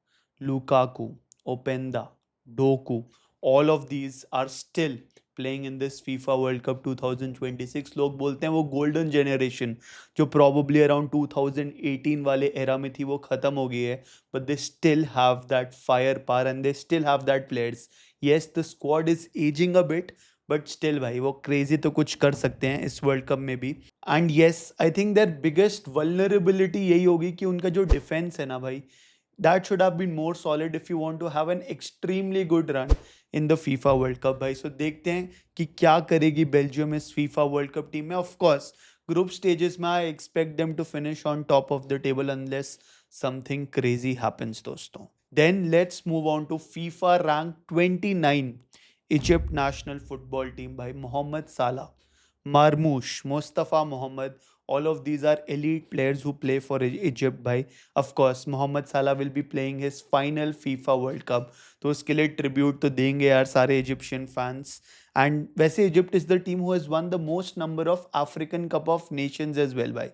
Lukaku, Openda, Doku, all of these are still playing in this FIFA World Cup 2026. लोग बोलते हैं वो गोल्डन जनरेशन जो probably around 2018 वाले era में थी वो ख़त्म हो गई है. But they still have that firepower and they still have that players. Yes, the squad is aging a bit, but still भाई वो क्रेजी तो कुछ कर सकते हैं इस वर्ल्ड कप में भी. And yes, I think their biggest vulnerability यही होगी कि उनका जो डिफेंस है ना, भाई, that should have been more solid if you want to have an extremely good run in the FIFA World Cup, भाई. सो देखते हैं कि क्या करेगी बेल्जियम इस FIFA World Cup टीम में. ऑफ कोर्स ग्रुप स्टेजेस में I expect them to finish on top of the table unless something crazy happens दोस्तों. Then let's move on to FIFA rank 29 Egypt national football team, भाई. Mohamed साला, मारमूश, Mustafa Mohammad, all of these are elite players who play for Egypt, भाई. Of course Mohammad साला will be playing his final FIFA World Cup, तो उसके लिए tribute तो देंगे यार सारे इजिप्शियन फैंस. एंड वैसे Egypt is the team who has won the most number of African cup of nations as well, भाई.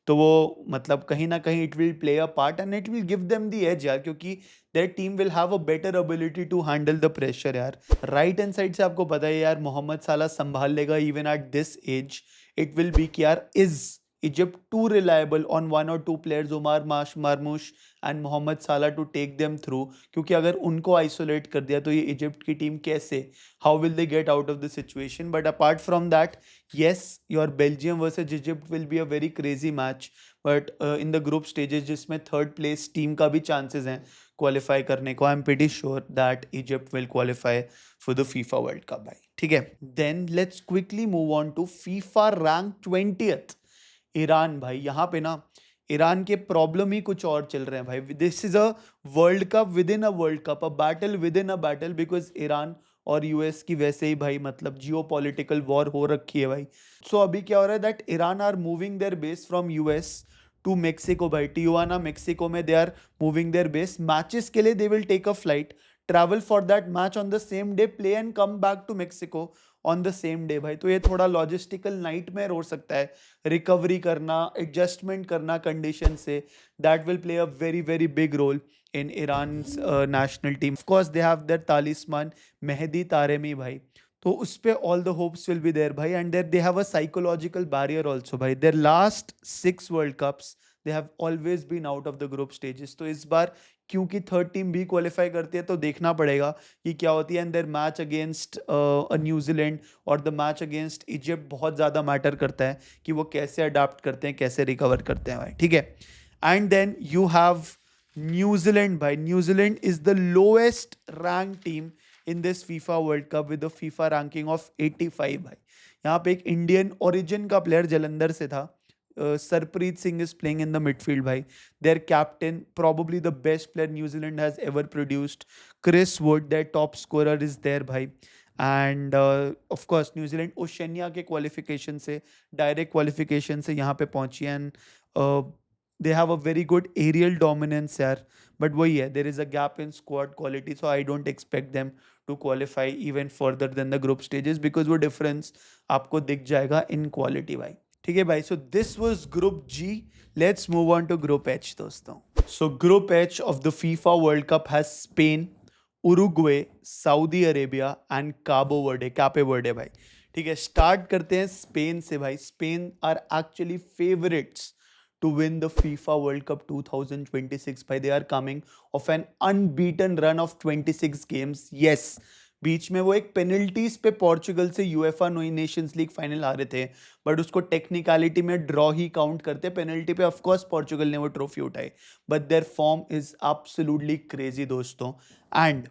तो वो मतलब कहीं ना कहीं it will play a part and it will give them the edge यार, क्योंकि their team will have a better ability to handle the pressure यार. राइट हैंड साइड से आपको पता है यार मोहम्मद साला संभाल लेगा even at this age. It will be कि यार is Egypt too reliable on one or two players, Omar Marmoush and Mohamed Salah, to take them through? क्योंकि अगर उनको isolate कर दिया तो ये इजिप्ट की टीम कैसे, how will they get out of the situation? But apart from that, yes, your Belgium versus Egypt will be a very crazy match. But in the group stages जिसमें third place team का भी chances हैं qualify करने को, I'm pretty sure that Egypt will qualify for the FIFA World Cup, भाई. ठीक है. Then let's quickly move on to FIFA rank 20th Iran, भाई. यहाँ पे ना ईरान के प्रॉब्लम ही कुछ और चल रहे हैं, भाई. This is a world cup with in a world cup, a battle with in a battle, because Iran और यूएस की वैसे ही भाई मतलब जियो पॉलिटिकल वॉर हो रखी है, भाई. सो अभी क्या हो रहा है that Iran are moving their base from US to Mexico, भाई. टिजुआना मेक्सिको में they are moving their base. Matches के लिए they will take a flight, travel for that match on the same day, play and come back to Mexico on the same day, भाई. तो ये थोड़ा logistical nightmare हो सकता है, recovery करना, एडजस्टमेंट करना कंडीशन से. That will play a very very big role in Iran national team. Of course they have their talisman Mehdi Taremi, भाई. तो उस पे all the hopes will be there भाई, and there they have a psychological barrier also भाई। Their last 6 world cups they have always been out of the group stages. तो इस बार क्योंकि third team भी क्वालिफाई करती है तो देखना पड़ेगा कि क्या होती है। And there match against New Zealand और द मैच अगेंस्ट इजिप्ट बहुत ज़्यादा मैटर करता है कि वो कैसे अडाप्ट करते हैं, कैसे रिकवर करते हैं भाई, ठीक है। And then you have New Zealand भाई। New Zealand is the lowest rank team in this FIFA world cup with FIFA ranking of 85 भाई। यहाँ पे एक इंडियन ओरिजिन का प्लेयर जलंधर से था, Sarpreet Singh is playing in the midfield भाई। Their captain probably the best player New Zealand has ever produced, Chris Wood, their top scorer is there भाई। And of course New Zealand Oceania के qualification से, direct qualification से यहाँ पे पहुंची, and they have a very good aerial dominance यार। But वही है, there is a gap in squad quality, so I don't expect them to qualify even further than the group stages, because वो difference आपको दिख जाएगा in quality भाई, ठीक है भाई। सो this was group ji. Let's move on to group H दोस्तों। So group H of the FIFA world cup has Spain, Uruguay, Saudi Arabia and Cape Verde भाई, ठीक है। स्टार्ट करते हैं स्पेन से भाई। Spain are actually favourites to win the FIFA World Cup 2026 भाई। they are coming of an unbeaten run of 26 games, yes। बीच में वो एक पेनल्टीज पे पोर्चुगल से यूएफा नेशंस लीग फाइनल हारे थे, बट उसको टेक्निकलिटी में ड्रॉ ही काउंट करते। पेनल्टी पे ऑफ कोर्स पोर्चुगल ने वो ट्रॉफी उठाई, but there form is absolutely crazy दोस्तों। एंड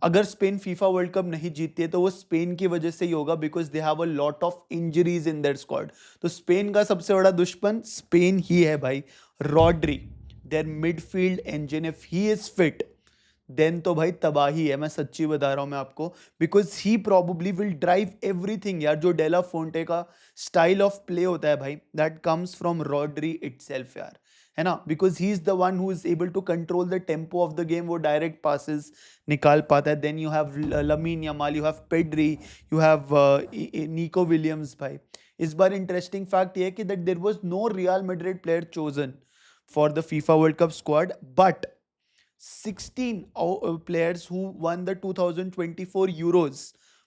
अगर स्पेन फीफा वर्ल्ड कप नहीं जीतती है तो वो स्पेन की वजह से ही होगा, because they have a lot of injuries in their squad. तो स्पेन का सबसे बड़ा दुश्मन स्पेन ही है भाई। Rodri, their midfield engine, if he is fit then तो भाई तबाही है, मैं सच्ची बता रहा हूं मैं आपको, because he probably will drive everything यार। जो डेला फोंटे का स्टाइल ऑफ प्ले होता है भाई, that comes from Rodri itself यार, है ना। Because he is the one who is able to control the tempo of the game, वो डायरेक्ट पासिस निकाल पाता है। Then you have Lamine Yamal, you have Pedri, you have Nico Williams भाई। इस बार इंटरेस्टिंग फैक्ट ये है कि that there was no Real Madrid player chosen for the FIFA world cup squad, but 16 players who won the 2024 Euros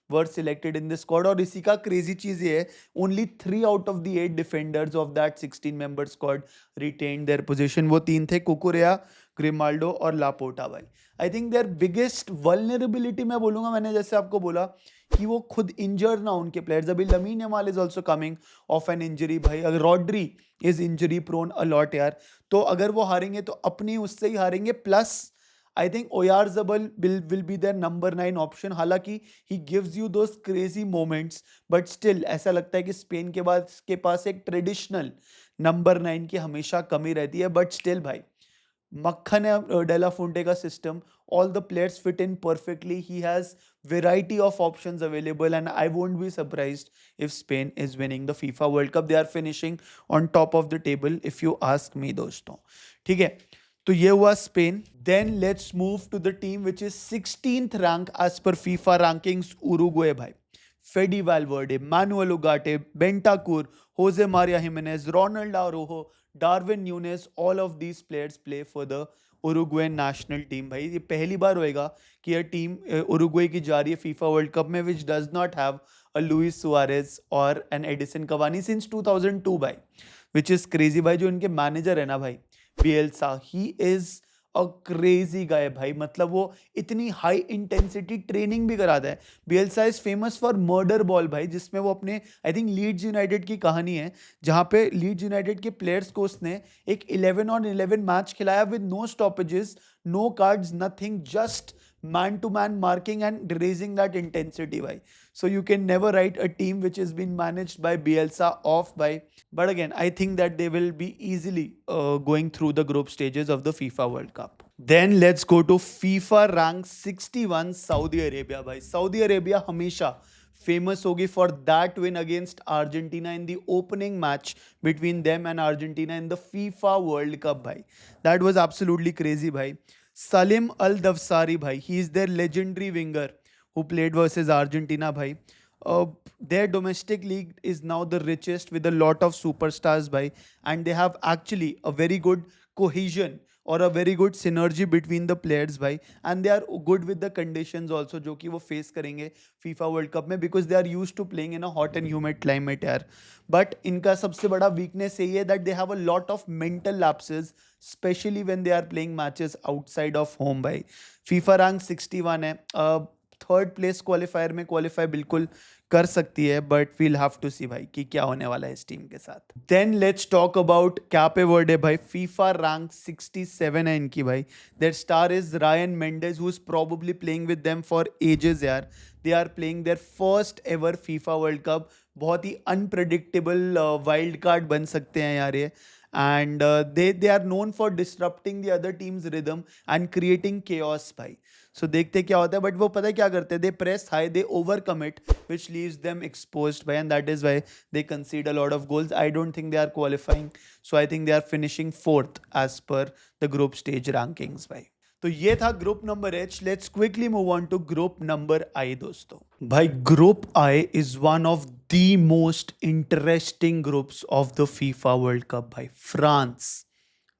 were selected in this squad। और इसी का crazy चीज ये है, only 3 out of the 8 defenders of that 16 member squad retained their position। वो 3 थे, कुकुरेया, Grimaldo और Laporta भाई। I think their biggest vulnerability मैं बोलूंगा, मैंने जैसे आपको बोला कि वो खुद इंजर ना उनके प्लेयर्स। अभी Lamine Yamal is also coming off an injury भाई। अगर Rodri is injury prone a lot यार, तो अगर वो हारेंगे तो अपनी उससे ही हारेंगे। Plus I think Oyarzabal will be their number 9 option. हालांकि he gives you those crazy moments, but still ऐसा लगता है कि स्पेन के पास एक ट्रेडिशनल नंबर 9 की हमेशा कमी रहती है। बट स्टिल भाई, मक्खन है डेला फुंटे का system, all the players fit in perfectly, he has variety of options available, and I won't be surprised if Spain is winning the FIFA World Cup। they are finishing on top of the table if you ask me दोस्तों, ठीक है। तो ये हुआ Spain. Then let's move to the team which is 16th rank as पर FIFA rankings, Uruguay भाई। Fede Valverde, Manuel Ugarte, Bentancur, Jose Maria Gimenez, Ronald Araujo, Darwin Nunez, all of these players play for the Uruguay national team भाई। ये पहली बार होएगा कि यह team Uruguay की जा रही है फीफा वर्ल्ड कप में, which does not have a Luis Suarez और एन एडिसन कवानी सिंस 2002 भाई, विच इज क्रेजी भाई। जो इनके मैनेजर है ना भाई, बिएल्सा, ही इज अ क्रेजी गाय भाई। मतलब वो इतनी हाई इंटेंसिटी ट्रेनिंग भी कराता है। Bielsa is famous for murder ball भाई, जिसमें वो अपने, आई थिंक लीड्स यूनाइटेड की कहानी है, जहां पे लीड्स यूनाइटेड के प्लेयर्स को उसने एक 11-on-11 मैच खिलाया with no stoppages, no cards, nothing, just man to man marking and raising that intensity भाई। So you can never write a team which has been managed by Bielsa off by, but again I think that they will be easily going through the group stages of the FIFA World Cup। Then let's go to FIFA rank 61 Saudi Arabia भाई। Saudi Arabia हमेशा famous होगी for that win against Argentina in the opening match between them and Argentina in the FIFA world cup भाई। That was absolutely crazy भाई। Salim Al-Dawsari bhai, he is their legendary winger who played versus Argentina bhai। Their domestic league is now the richest with a lot of superstars bhai, and they have actually a very good cohesion और a very good synergy between the players भाई, and they are good with the conditions also जो कि वो face करेंगे FIFA world cup में, because they are use to playing in a hot and humid climate यार. But इनका सबसे बड़ा वीकनेस यही है that they have a lot of mental lapses, especially when they are playing matches outside of home भाई. FIFA rank 61 है, third place qualifier में qualify बिल्कुल कर सकती है, बट वील हैव टू सी भाई कि क्या होने वाला है इस टीम के साथ. Then let's talk about Cape Verde भाई. फीफा रैंक 67 है इनकी भाई. Their star is Ryan Mendes who is probably playing with them for ages यार. They are playing their first ever FIFA world Cup. बहुत ही unpredictable wild card बन सकते हैं यार ये. And they are known for disrupting the other teams rhythm and creating chaos भाई. So देखते क्या होता है, बट वो पता है क्या करते हैं, they press high, they overcommit, which leaves them exposed by, and that is why they concede a lot of goals. I don't think they are qualifying, so I think they are finishing fourth as per the group stage rankings by. तो ये था group number H. Let's quickly move on to group number I दोस्तों. भाई group I is one of the most interesting groups of the FIFA world cup भाई. France,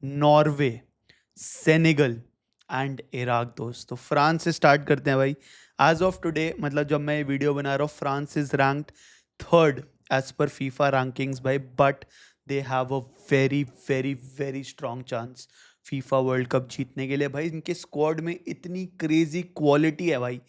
Norway, Senegal and Iraq दोस्तों. France से start करते हैं भाई. As of today, मतलब जब मैं ये वीडियो बना रहा हूँ, France is ranked third as पर फीफा रैंकिंग्स भाई, but they have a very very very strong chance FIFA world Cup जीतने के लिए भाई. इनके स्क्वाड में इतनी क्रेजी क्वालिटी है भाई,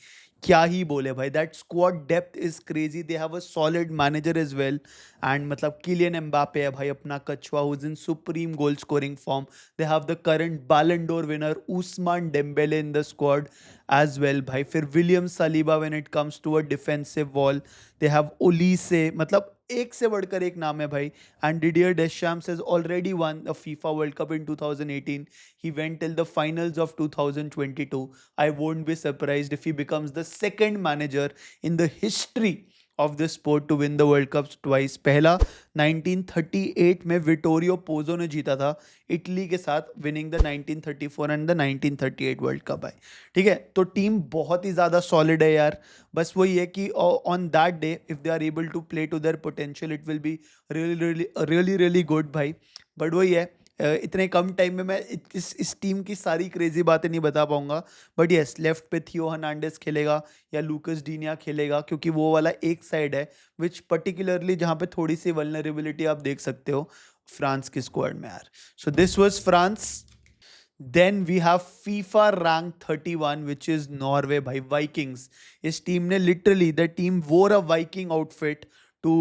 क्या ही बोले भाई. That squad depth is crazy. They have a solid manager as well, and मतलब किलियन एम्बापे है भाई अपना कछुआ, who is in supreme goal scoring form. They have the current Ballon d'Or winner Ousmane Dembele in the squad as well भाई. फिर William Saliba when it comes to a defensive wall. They have Olise, मतलब एक से बढ़कर एक नाम है भाई. And Didier डेशैम्स has already one the FIFA world cup in 2018. He went till the finals of 2022. I won't be surprised if he becomes the second manager in the history of this sport to win the World Cup twice. पहला 1938 में Vittorio Pozzo ने जीता था Italy के साथ, winning the 1934 and the 1938 world cup है. ठीक है, तो टीम बहुत ही ज़्यादा सॉलिड है यार. बस वही है कि on that day if they are able to play to their potential, it will be really good भाई. बट वही है, इतने कम टाइम में मैं इस टीम की सारी क्रेजी बातें नहीं बता पाऊंगा. बट यस, लेफ्ट पे थियो हर्नांडेस खेलेगा या लूकस डीनिया खेलेगा, क्योंकि वो वाला एक साइड है विच पर्टिकुलरली जहाँ पे थोड़ी सी वल्नरेबिलिटी आप देख सकते हो फ्रांस की स्क्वाड में यार. So this was France. Then we have FIFA rank 31 which is Norway भाई. वाइकिंग्स. इस टीम ने literally, the team wore a Viking outfit to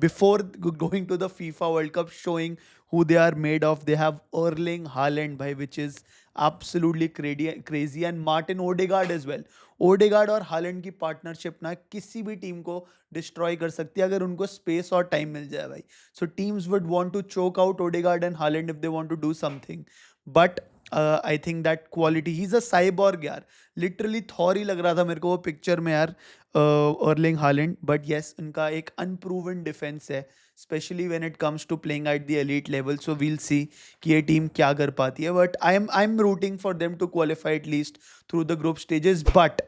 before going to the FIFA World Cup, showing who they are made of. They have Erling Haaland bhai, which is absolutely crazy, and Martin Odegaard as well. Odegaard और Holland की partnership ना किसी भी team को destroy कर सकती है अगर उनको स्पेस और टाइम मिल जाए भाई. So teams would want to choke out Odegaard and Haaland if they want to do something. But I think that quality, he is a cyborg यार. लिटरली थॉर ही लग रहा था मेरे को वो पिक्चर में यार, अर्लिंग हालैंड. बट येस, उनका एक अनप्रूवन डिफेंस है, especially when it comes to playing at the elite level. So we'll see कि ये टीम क्या कर पाती है. But I am rooting for them to qualify at least through the group stages. But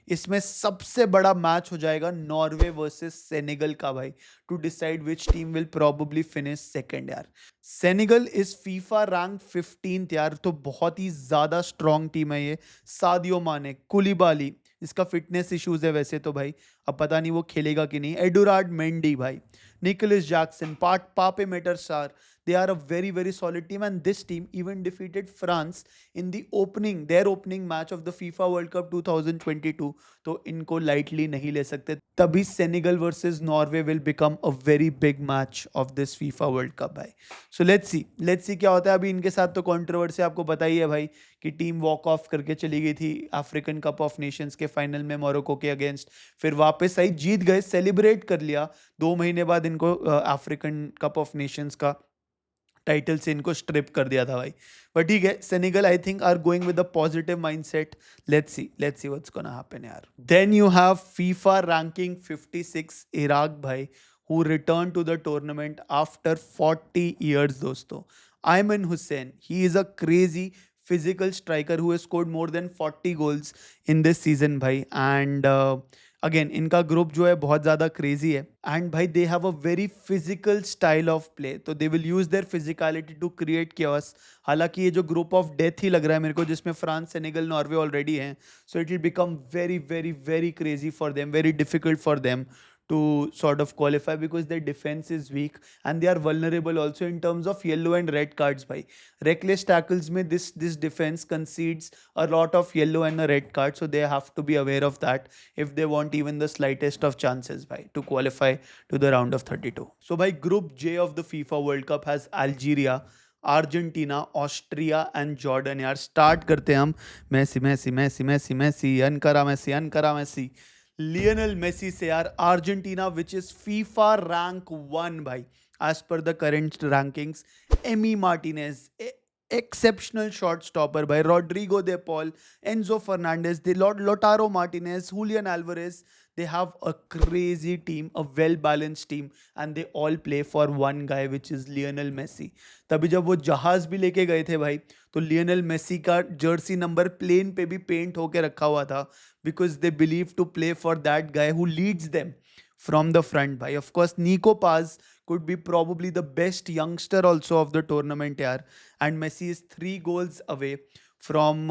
इसमें सबसे बड़ा मैच हो जाएगा नॉर्वे वर्सेस सेनेगल का भाई, to decide which team will probably finish second यार. Senegal is FIFA rank 15th यार, तो बहुत ही ज्यादा स्ट्रॉन्ग टीम है ये. सादियो माने, कुलिबाली, इसका फिटनेस इश्यूज है वैसे तो भाई, अब पता नहीं वो खेलेगा कि नहीं. एडुरार्ड मेंडी भाई, निकोलस जैक्सन, पापे मेटर सार. They are a very very solid team, and this team even defeated France in their opening match of the FIFA World Cup 2022. तो इनको lightly नहीं ले सकते. तभी Senegal versus Norway will become a very big match of this FIFA World Cup भाई. So let's see क्या होता है. अभी इनके साथ तो कंट्रोवर्सी आपको पता ही है भाई कि टीम वॉक ऑफ करके चली गई थी अफ्रीकन कप ऑफ नेशंस के फाइनल में मोरक्को के अगेंस्ट. फिर वापस आई, जीत गए, सेलिब्रेट कर लिया. 2 महीने बाद इनको अफ्रीकन कप ऑफ नेशंस का टाइटल से इनको स्ट्रिप कर दिया था भाई. बट ठीक है, Senegal I think are going with a positive mindset. Let's see what's gonna happen यार. Then you have FIFA ranking 56 Iraq भाई, who returned to the tournament after 40 years दोस्तों. Ayman Hussein, he is a crazy physical striker who has scored more than 40 goals in this season भाई. And again इनका group जो है बहुत ज़्यादा crazy है and भाई they have a very physical style of play, तो they will use their physicality to create chaos। हालांकि ये जो ग्रुप ऑफ डेथ ही लग रहा है मेरे को, जिसमें फ्रांस, सेनेगल, नॉर्वे ऑलरेडी हैं, so it will become very very very crazy for them, very difficult for them to sort of qualify because their defense is weak and they are vulnerable also in terms of yellow and red cards bhai। reckless tackles mein this defense concedes a lot of yellow and a red card, so they have to be aware of that if they want even the slightest of chances bhai to qualify to the round of 32। so bhai group J of the FIFA World Cup has Algeria, Argentina, Austria and Jordan. यार start करते हैं हम। Messi Messi Messi Messi Messi Ankara Messi Ankara Messi, Lionel Messi से यार। Argentina which is FIFA rank 1 भाई as per the current rankings. Emi Martinez exceptional shot stopper भाई, Rodrigo De Paul, Enzo Fernandez, the Lautaro Martinez, Julian Alvarez, they have a crazy team, a well balanced team and they all play for one guy which is Lionel Messi। तभी जब वो जहाज भी लेके गए थे भाई, तो लियोनेल मेसी का जर्सी नंबर प्लेन पे भी पेंट होके रखा हुआ था because they believe to play for that guy who leads them from the front भाई। of course Nico Paz could be probably the best youngster also of the tournament यार, and Messi is 3 goals away from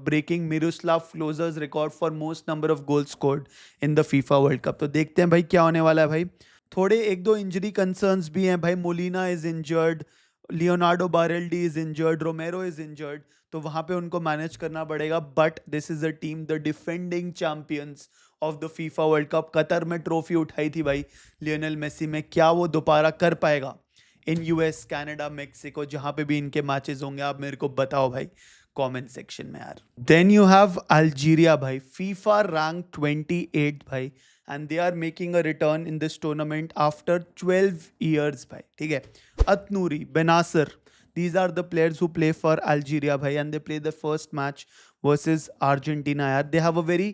breaking Miroslav Klose's record for most number of goals scored in the FIFA World Cup। तो देखते हैं भाई क्या होने वाला है भाई। थोड़े एक दो इंजरी कंसर्न्स भी हैं भाई, Molina is injured, Leonardo Balerdi is injured, Romero is injured, तो वहां पे उनको मैनेज करना पड़ेगा। But this is a team, the defending champions of the FIFA world Cup. Qatar में ट्रॉफी उठाई थी भाई लियोनेल मेसी में, क्या वो दोबारा कर पाएगा इन यूएस, कनाडा, मेक्सिको, जहां पे भी इनके मैचेस होंगे? आप मेरे को बताओ भाई कमेंट सेक्शन में यार। देन यू हैव अल्जीरिया भाई, फीफा रैंक 28 भाई, and they are making a return in this tournament after 12 years भाई। ठीक है, Ait-Nouri, Bennacer, these are the players who play for Algeria bhai, and they play the first match versus Argentina yaar। they have a very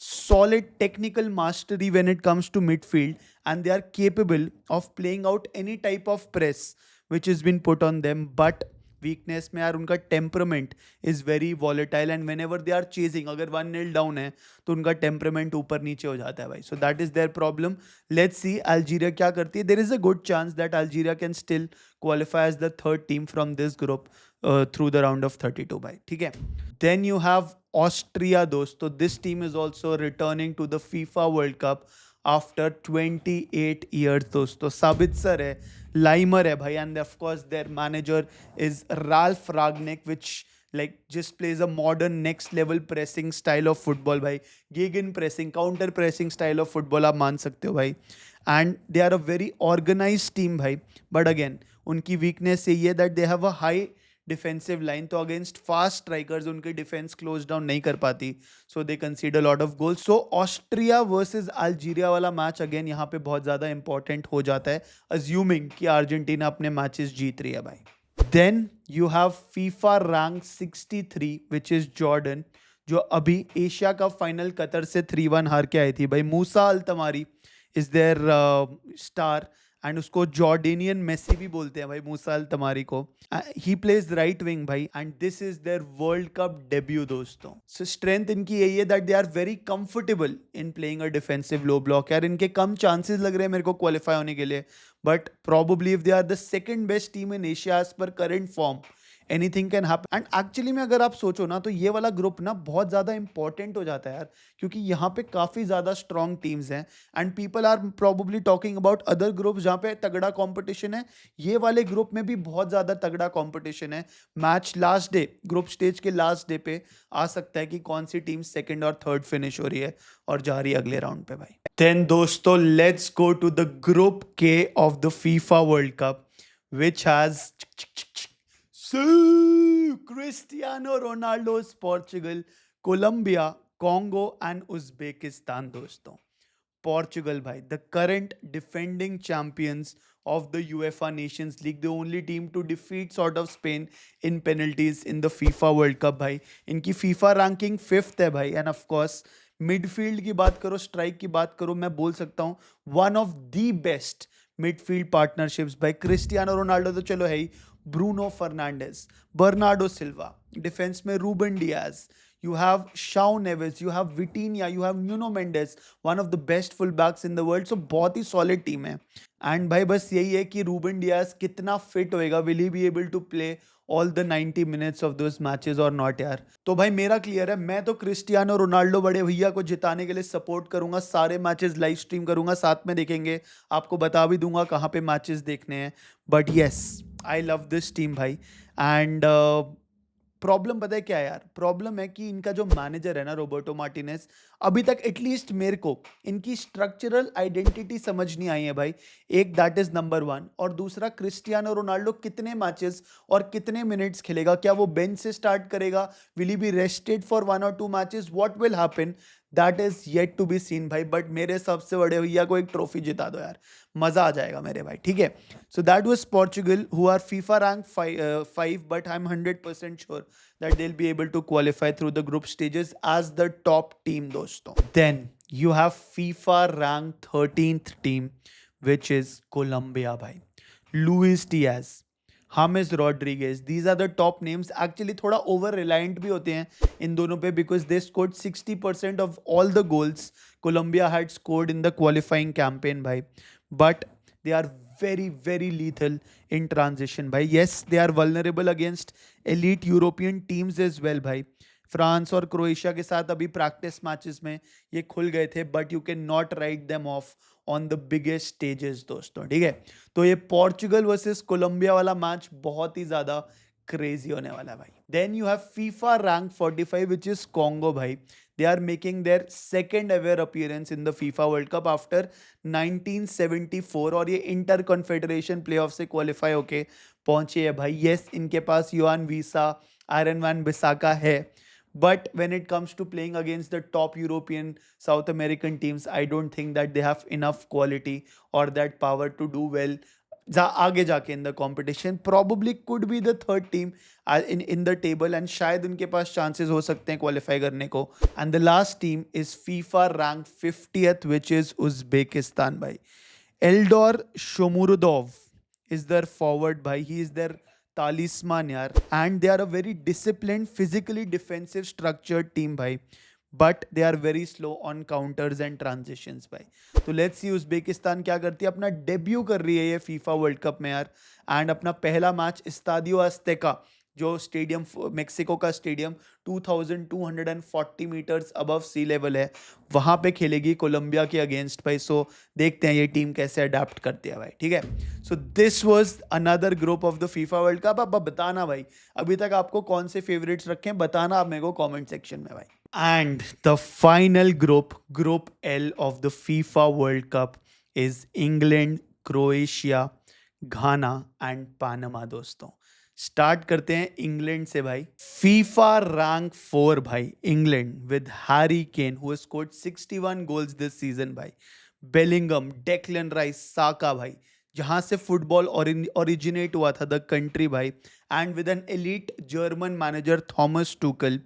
solid technical mastery when it comes to midfield and they are capable of playing out any type of press which has been put on them। but weakness में यार उनका temperament is very volatile and whenever they are chasing, अगर 1-0 down है तो उनका temperament ऊपर नीचे हो जाता है भाई। So that is their problem. Let's see Algeria क्या करती है। There is a good chance that Algeria can still qualify as the third team from this group through the round of 32 भाई। ठीक है, देन यू हैव ऑस्ट्रिया दोस्तों। This team is also returning to the FIFA world cup after 28 years दोस्तों। Sabitzer है, Laimer है भाई, and of course their manager is Ralph Rangnick which like just plays a modern next level pressing style of football भाई। Gegen pressing, counter pressing style of football आप मान सकते हो भाई, and they are a very organised team भाई। But again उनकी weakness यही है that they have a high defensive line, तो अगेंस्ट फास्ट स्ट्राइकर्स उनकी डिफेंस क्लोज डाउन नहीं कर पाती, so they concede lot of goals. सो ऑस्ट्रिया वर्सेस अल्जीरिया वाला मैच अगेन यहाँ पे बहुत ज़्यादा इंपॉर्टेंट हो जाता है, अज्यूमिंग कि अर्जेंटीना अपने मैचेस जीत रही है भाई। Then you have FIFA rank 63 which is Jordan, जो अभी एशिया का फाइनल कतर से 3-1 हार के आई थी भाई। Musa Al Tamari is their star, and उसको जॉर्डेनियन मेसी भी बोलते हैं भाई, मूसा अल तमारी को। ही प्लेज राइट विंग भाई, and this is their world cup debut दोस्तों। सो स्ट्रेंथ इनकी यही है that they are very comfortable in playing a defensive low block. यार इनके कम चांसेस लग रहे हैं मेरे को क्वालिफाई होने के लिए, but probably if they are the second best team in Asia as per current form, anything can happen। And actually में अगर आप सोचो ना तो ये वाला ग्रुप ना बहुत ज़्यादा इंपॉर्टेंट हो जाता है यार, क्योंकि यहाँ पे काफ़ी ज़्यादा स्ट्रॉन्ग टीम्स हैं and people are probably talking about other groups जहाँ पे तगड़ा कंपटीशन है। ये वाले ग्रुप में भी बहुत ज़्यादा तगड़ा कंपटीशन है। Match last day, group stage के लास्ट डे पे आ सकता है कि कौन सी टीम सेकेंड और थर्ड फिनिश हो रही है और जा रही है अगले राउंड पे भाई। देन दोस्तों let's go to the group K of the FIFA world Cup which has Cristiano Ronaldo's Portugal, Colombia, Congo and Uzbekistan दोस्तों। पोर्चुगल भाई, the current defending champions of the UEFA Nations League, the only team to defeat sort of Spain in penalties in the FIFA World Cup भाई। इनकी FIFA ranking 5th है भाई, and of course midfield की बात करो, strike की बात करो, मैं बोल सकता हूँ one of the best midfield partnerships भाई। क्रिस्टियानो रोनाल्डो तो चलो है ही, Bruno Fernandes, Bernardo Silva, defence में Ruben Dias, you have Shaun Neves, you have Vitinha, you have Nuno Mendes, one of the best fullbacks in the world. So बहुत ही solid team है. And भाई बस यही है कि रूबन डियास कितना फिट होएगा, will he be able to play all the 90 minutes of those matches और नॉट यार. तो भाई मेरा क्लियर है, मैं तो क्रिस्टियानो रोनाल्डो बड़े भैया को जिताने के लिए सपोर्ट करूंगा. सारे मैचेस लाइव स्ट्रीम करूंगा, साथ में देखेंगे, आपको बता भी दूंगा कहाँ पे मैचेस देखने हैं. But yes, I love this team भाई. एंड प्रॉब्लम पता है क्या है यार, प्रॉब्लम है कि इनका जो मैनेजर है ना रोबर्टो मार्टिनेज, अभी तक एटलीस्ट मेरे को इनकी स्ट्रक्चरल आइडेंटिटी समझ नहीं आई है भाई. एक दैट इज नंबर वन, और दूसरा क्रिस्टियानो रोनाल्डो कितने मैचेस और कितने मिनट्स खेलेगा, क्या वो बेंच से स्टार्ट करेगा, will he be rested for 1 or 2 matches, what will happen, that is yet to be seen भाई. बट मेरे सबसे बड़े भैया को एक ट्रॉफी जिता दो यार, मजा आ जाएगा मेरे भाई. ठीक है, so that was Portugal who are FIFA rank 5, but I am 100% sure that they'll be able to qualify through the group stages as the top team doston. Then you have FIFA ranked 13th team, which is Colombia bhai. Luis Diaz, James Rodriguez, these are the top names. Actually थोड़ा over reliant भी होते हैं इन दोनों पे, because they scored 60% of all the goals Colombia had scored in the qualifying campaign bhai. But they are very lethal in transition bhai. Yes, they are vulnerable against elite European teams as well bhai. France और Croatia के साथ अभी practice matches में ये खुल गए थे, but you can not write them off on the biggest stages दोस्तों. ठीक है, तो ये पोर्चुगल वर्सेस कोलंबिया वाला मैच बहुत ही ज्यादा क्रेजी होने वाला है भाई. Then you have FIFA rank 45 which is Congo भाई. They are making their second ever appearance in the FIFA World Cup after 1974, और ये इंटर कॉन्फेडरेशन प्लेऑफ से क्वालिफाई होके पहुंचे हैं भाई. यस, इनके पास Yoane Wissa, Aaron Wan Bissaka है, but when it comes to playing against the top European, South American teams, I don't think that they have enough quality or that power to do well आगे जाके in the competition. Probably could be the third team in the table, and शायद उनके पास chances हो सकते हैं qualify करने को. And the last team is FIFA rank 50th which is Uzbekistan भाई. एल्डोर शोमुरुदोव इज देयर फॉरवर्ड भाई, ही इज देयर talisman यार, and they are a very disciplined, physically defensive structured team भाई, but they are very slow on counters and transitions भाई. तो let's see Uzbekistan क्या करती है. अपना डेब्यू कर रही है ये फीफा वर्ल्ड कप में यार, एंड अपना पहला मैच इस्तादियो अस्तेका, जो स्टेडियम मेक्सिको का stadium 2240 metres above sea level है, वहां पे खेलेगी कोलंबिया के अगेंस्ट भाई. सो देखते हैं ये टीम कैसे अडेप्ट करती है भाई. ठीक है, so this was another group of the FIFA world cup. अब बताना भाई अभी तक आपको कौन से फेवरेट्स रखे हैं, बताना आप मेरे को कमेंट सेक्शन में भाई. And the final group L of the FIFA world cup is England, Croatia, Ghana and Panama दोस्तों. स्टार्ट करते हैं इंग्लैंड से भाई. फीफा रैंक 4 भाई, England with Harry Kane who has scored 61 goals this season भाई. Bellingham, Declan rice, साका भाई, जहां से फुटबॉल ओरिजिनेट हुआ था द कंट्री भाई, and with N elite German manager Thomas Tuchel.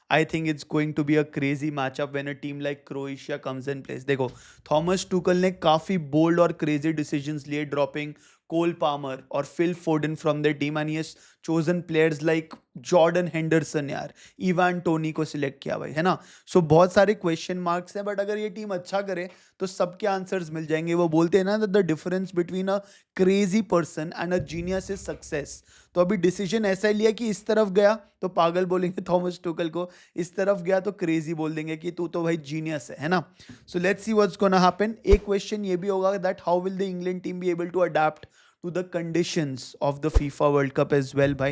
I think it's going to be a crazy matchup when a team like Croatia comes in place. देखो, Thomas Tuchel ने काफी bold और crazy decisions लिए, dropping Cole Palmer और Phil Foden from the team, and he has chosen players like Jordan Henderson यार, Ivan Tony को select किया भाई, है ना. सो बहुत सारे क्वेश्चन मार्क्स हैं, बट अगर ये टीम अच्छा करे तो सबके आंसर्स मिल जाएंगे. वो बोलते हैं ना the difference between a crazy person and a genius is success. तो अभी डिसीजन ऐसा ही लिया कि इस तरफ गया तो पागल बोलेंगे थॉमस टूकल को, इस तरफ गया तो क्रेजी बोल देंगे कि तू तो भाई जीनियस है ना. So let's see what's gonna happen. एक क्वेश्चन ये भी होगा that how will the England team be able to adapt to the conditions of the FIFA World Cup as well bhai.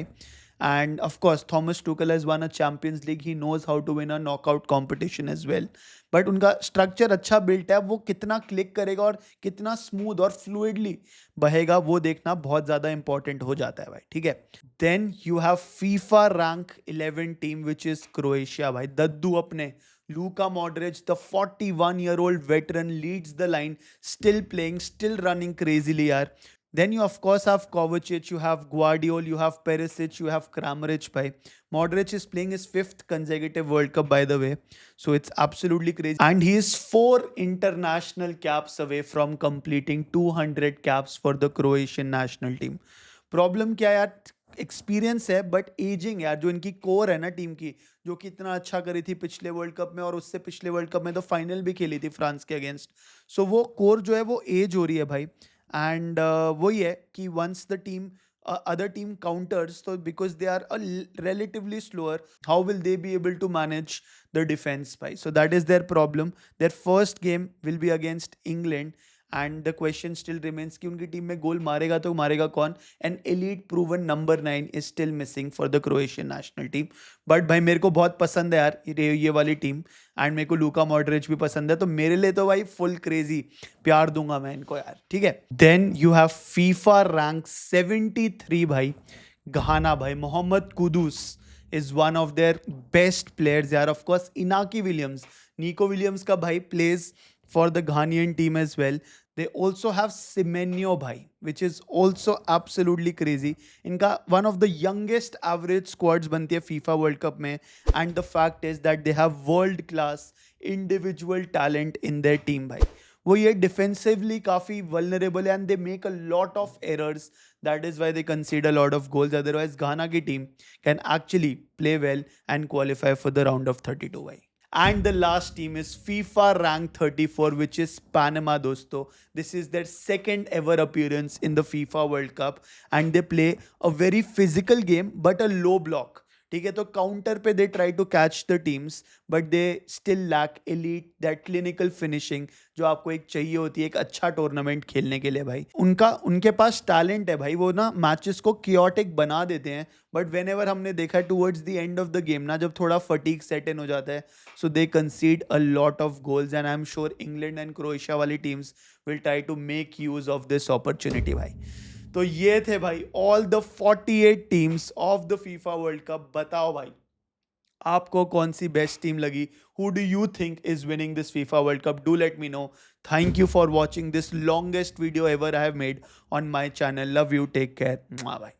And of course Thomas Tuchel has won a Champions League, he knows how to win a knockout competition as well, but उनका structure अच्छा built है. वो कितना click करेगा और कितना smooth और fluidly बहेगा वो देखना बहुत ज्यादा इंपॉर्टेंट हो जाता है भाई. ठीक है, then you have FIFA rank 11 team which is Croatia भाई. दद्दू अपने Luka Modric, the 41-year-old veteran, leads the line, still playing, still running crazily yaar. Then you of course have Kovacic, you have Guardiola, you have Perisic, you have Kramaric bhai. Modric is playing his 5th consecutive World Cup by the way. So it's absolutely crazy. And he is 4 international caps away from completing 200 caps for the Croatian national team. Problem क्या यार, experience है but ageing यार, जो इनकी core है ना team की, जो कि इतना अच्छा करी थी पिछले वर्ल्ड कप में, और उससे पिछले वर्ल्ड कप में तो फाइनल भी खेली थी फ्रांस के अगेंस्ट। सो वो कोर जो है वो एज हो रही है भाई। एंड वही है कि once the team other team counters, so because they are relatively slower, how will they be able to manage the defense by? So that is their problem. Their first game will be against England, and the question still remains कि उनकी टीम में गोल मारेगा तो मारेगा कौन? An elite proven number 9 is still missing for the Croatian national team. But भाई मेरे को बहुत पसंद है यार ये वाली टीम, एंड मेरे को लूका मॉडरिच भी पसंद है, तो मेरे लिए तो भाई फुल क्रेजी प्यार दूंगा मैं इनको यार, ठीक है। Then you have FIFA rank 73 भाई, घाना भाई, Mohammed Kudus is one of their best players यार। Of course Inaki Williams, Nico Williams का भाई plays for the Ghanaian team as well. They also have Semenyo bhai, which is also absolutely crazy. इनका one of the youngest average squads बनती है FIFA World Cup में, and the fact is that they have world class individual talent in their team भाई। वो ये defensively काफी vulnerable है, and they make a lot of errors. That is why they concede a lot of goals. Otherwise Ghana की team can actually play well and qualify for the round of 32 भाई। And the last team is FIFA rank 34, which is Panama, dosto. This is their second ever appearance in the FIFA World Cup, and they play a very physical game but a low block. ठीक है, तो counter पे they try to catch the teams, but they still lack elite that clinical finishing जो आपको एक चाहिए होती है एक अच्छा टूर्नामेंट खेलने के लिए भाई। उनके पास टैलेंट है भाई, वो ना मैचेस को कियोटिक बना देते हैं, बट वेन एवर हमने देखा towards the end of the game ना, जब थोड़ा फटीक सेट इन हो जाता है, so they concede a lot of goals, and I am sure England and Croatia वाली teams will try to make use of this opportunity भाई। तो ये थे भाई all the 48 teams of the FIFA world Cup. बताओ भाई आपको कौन सी बेस्ट टीम लगी? Who do you think is winning this FIFA world cup? Do let me know. Thank you for watching this longest video ever I have made on my channel. Love you, take care भाई।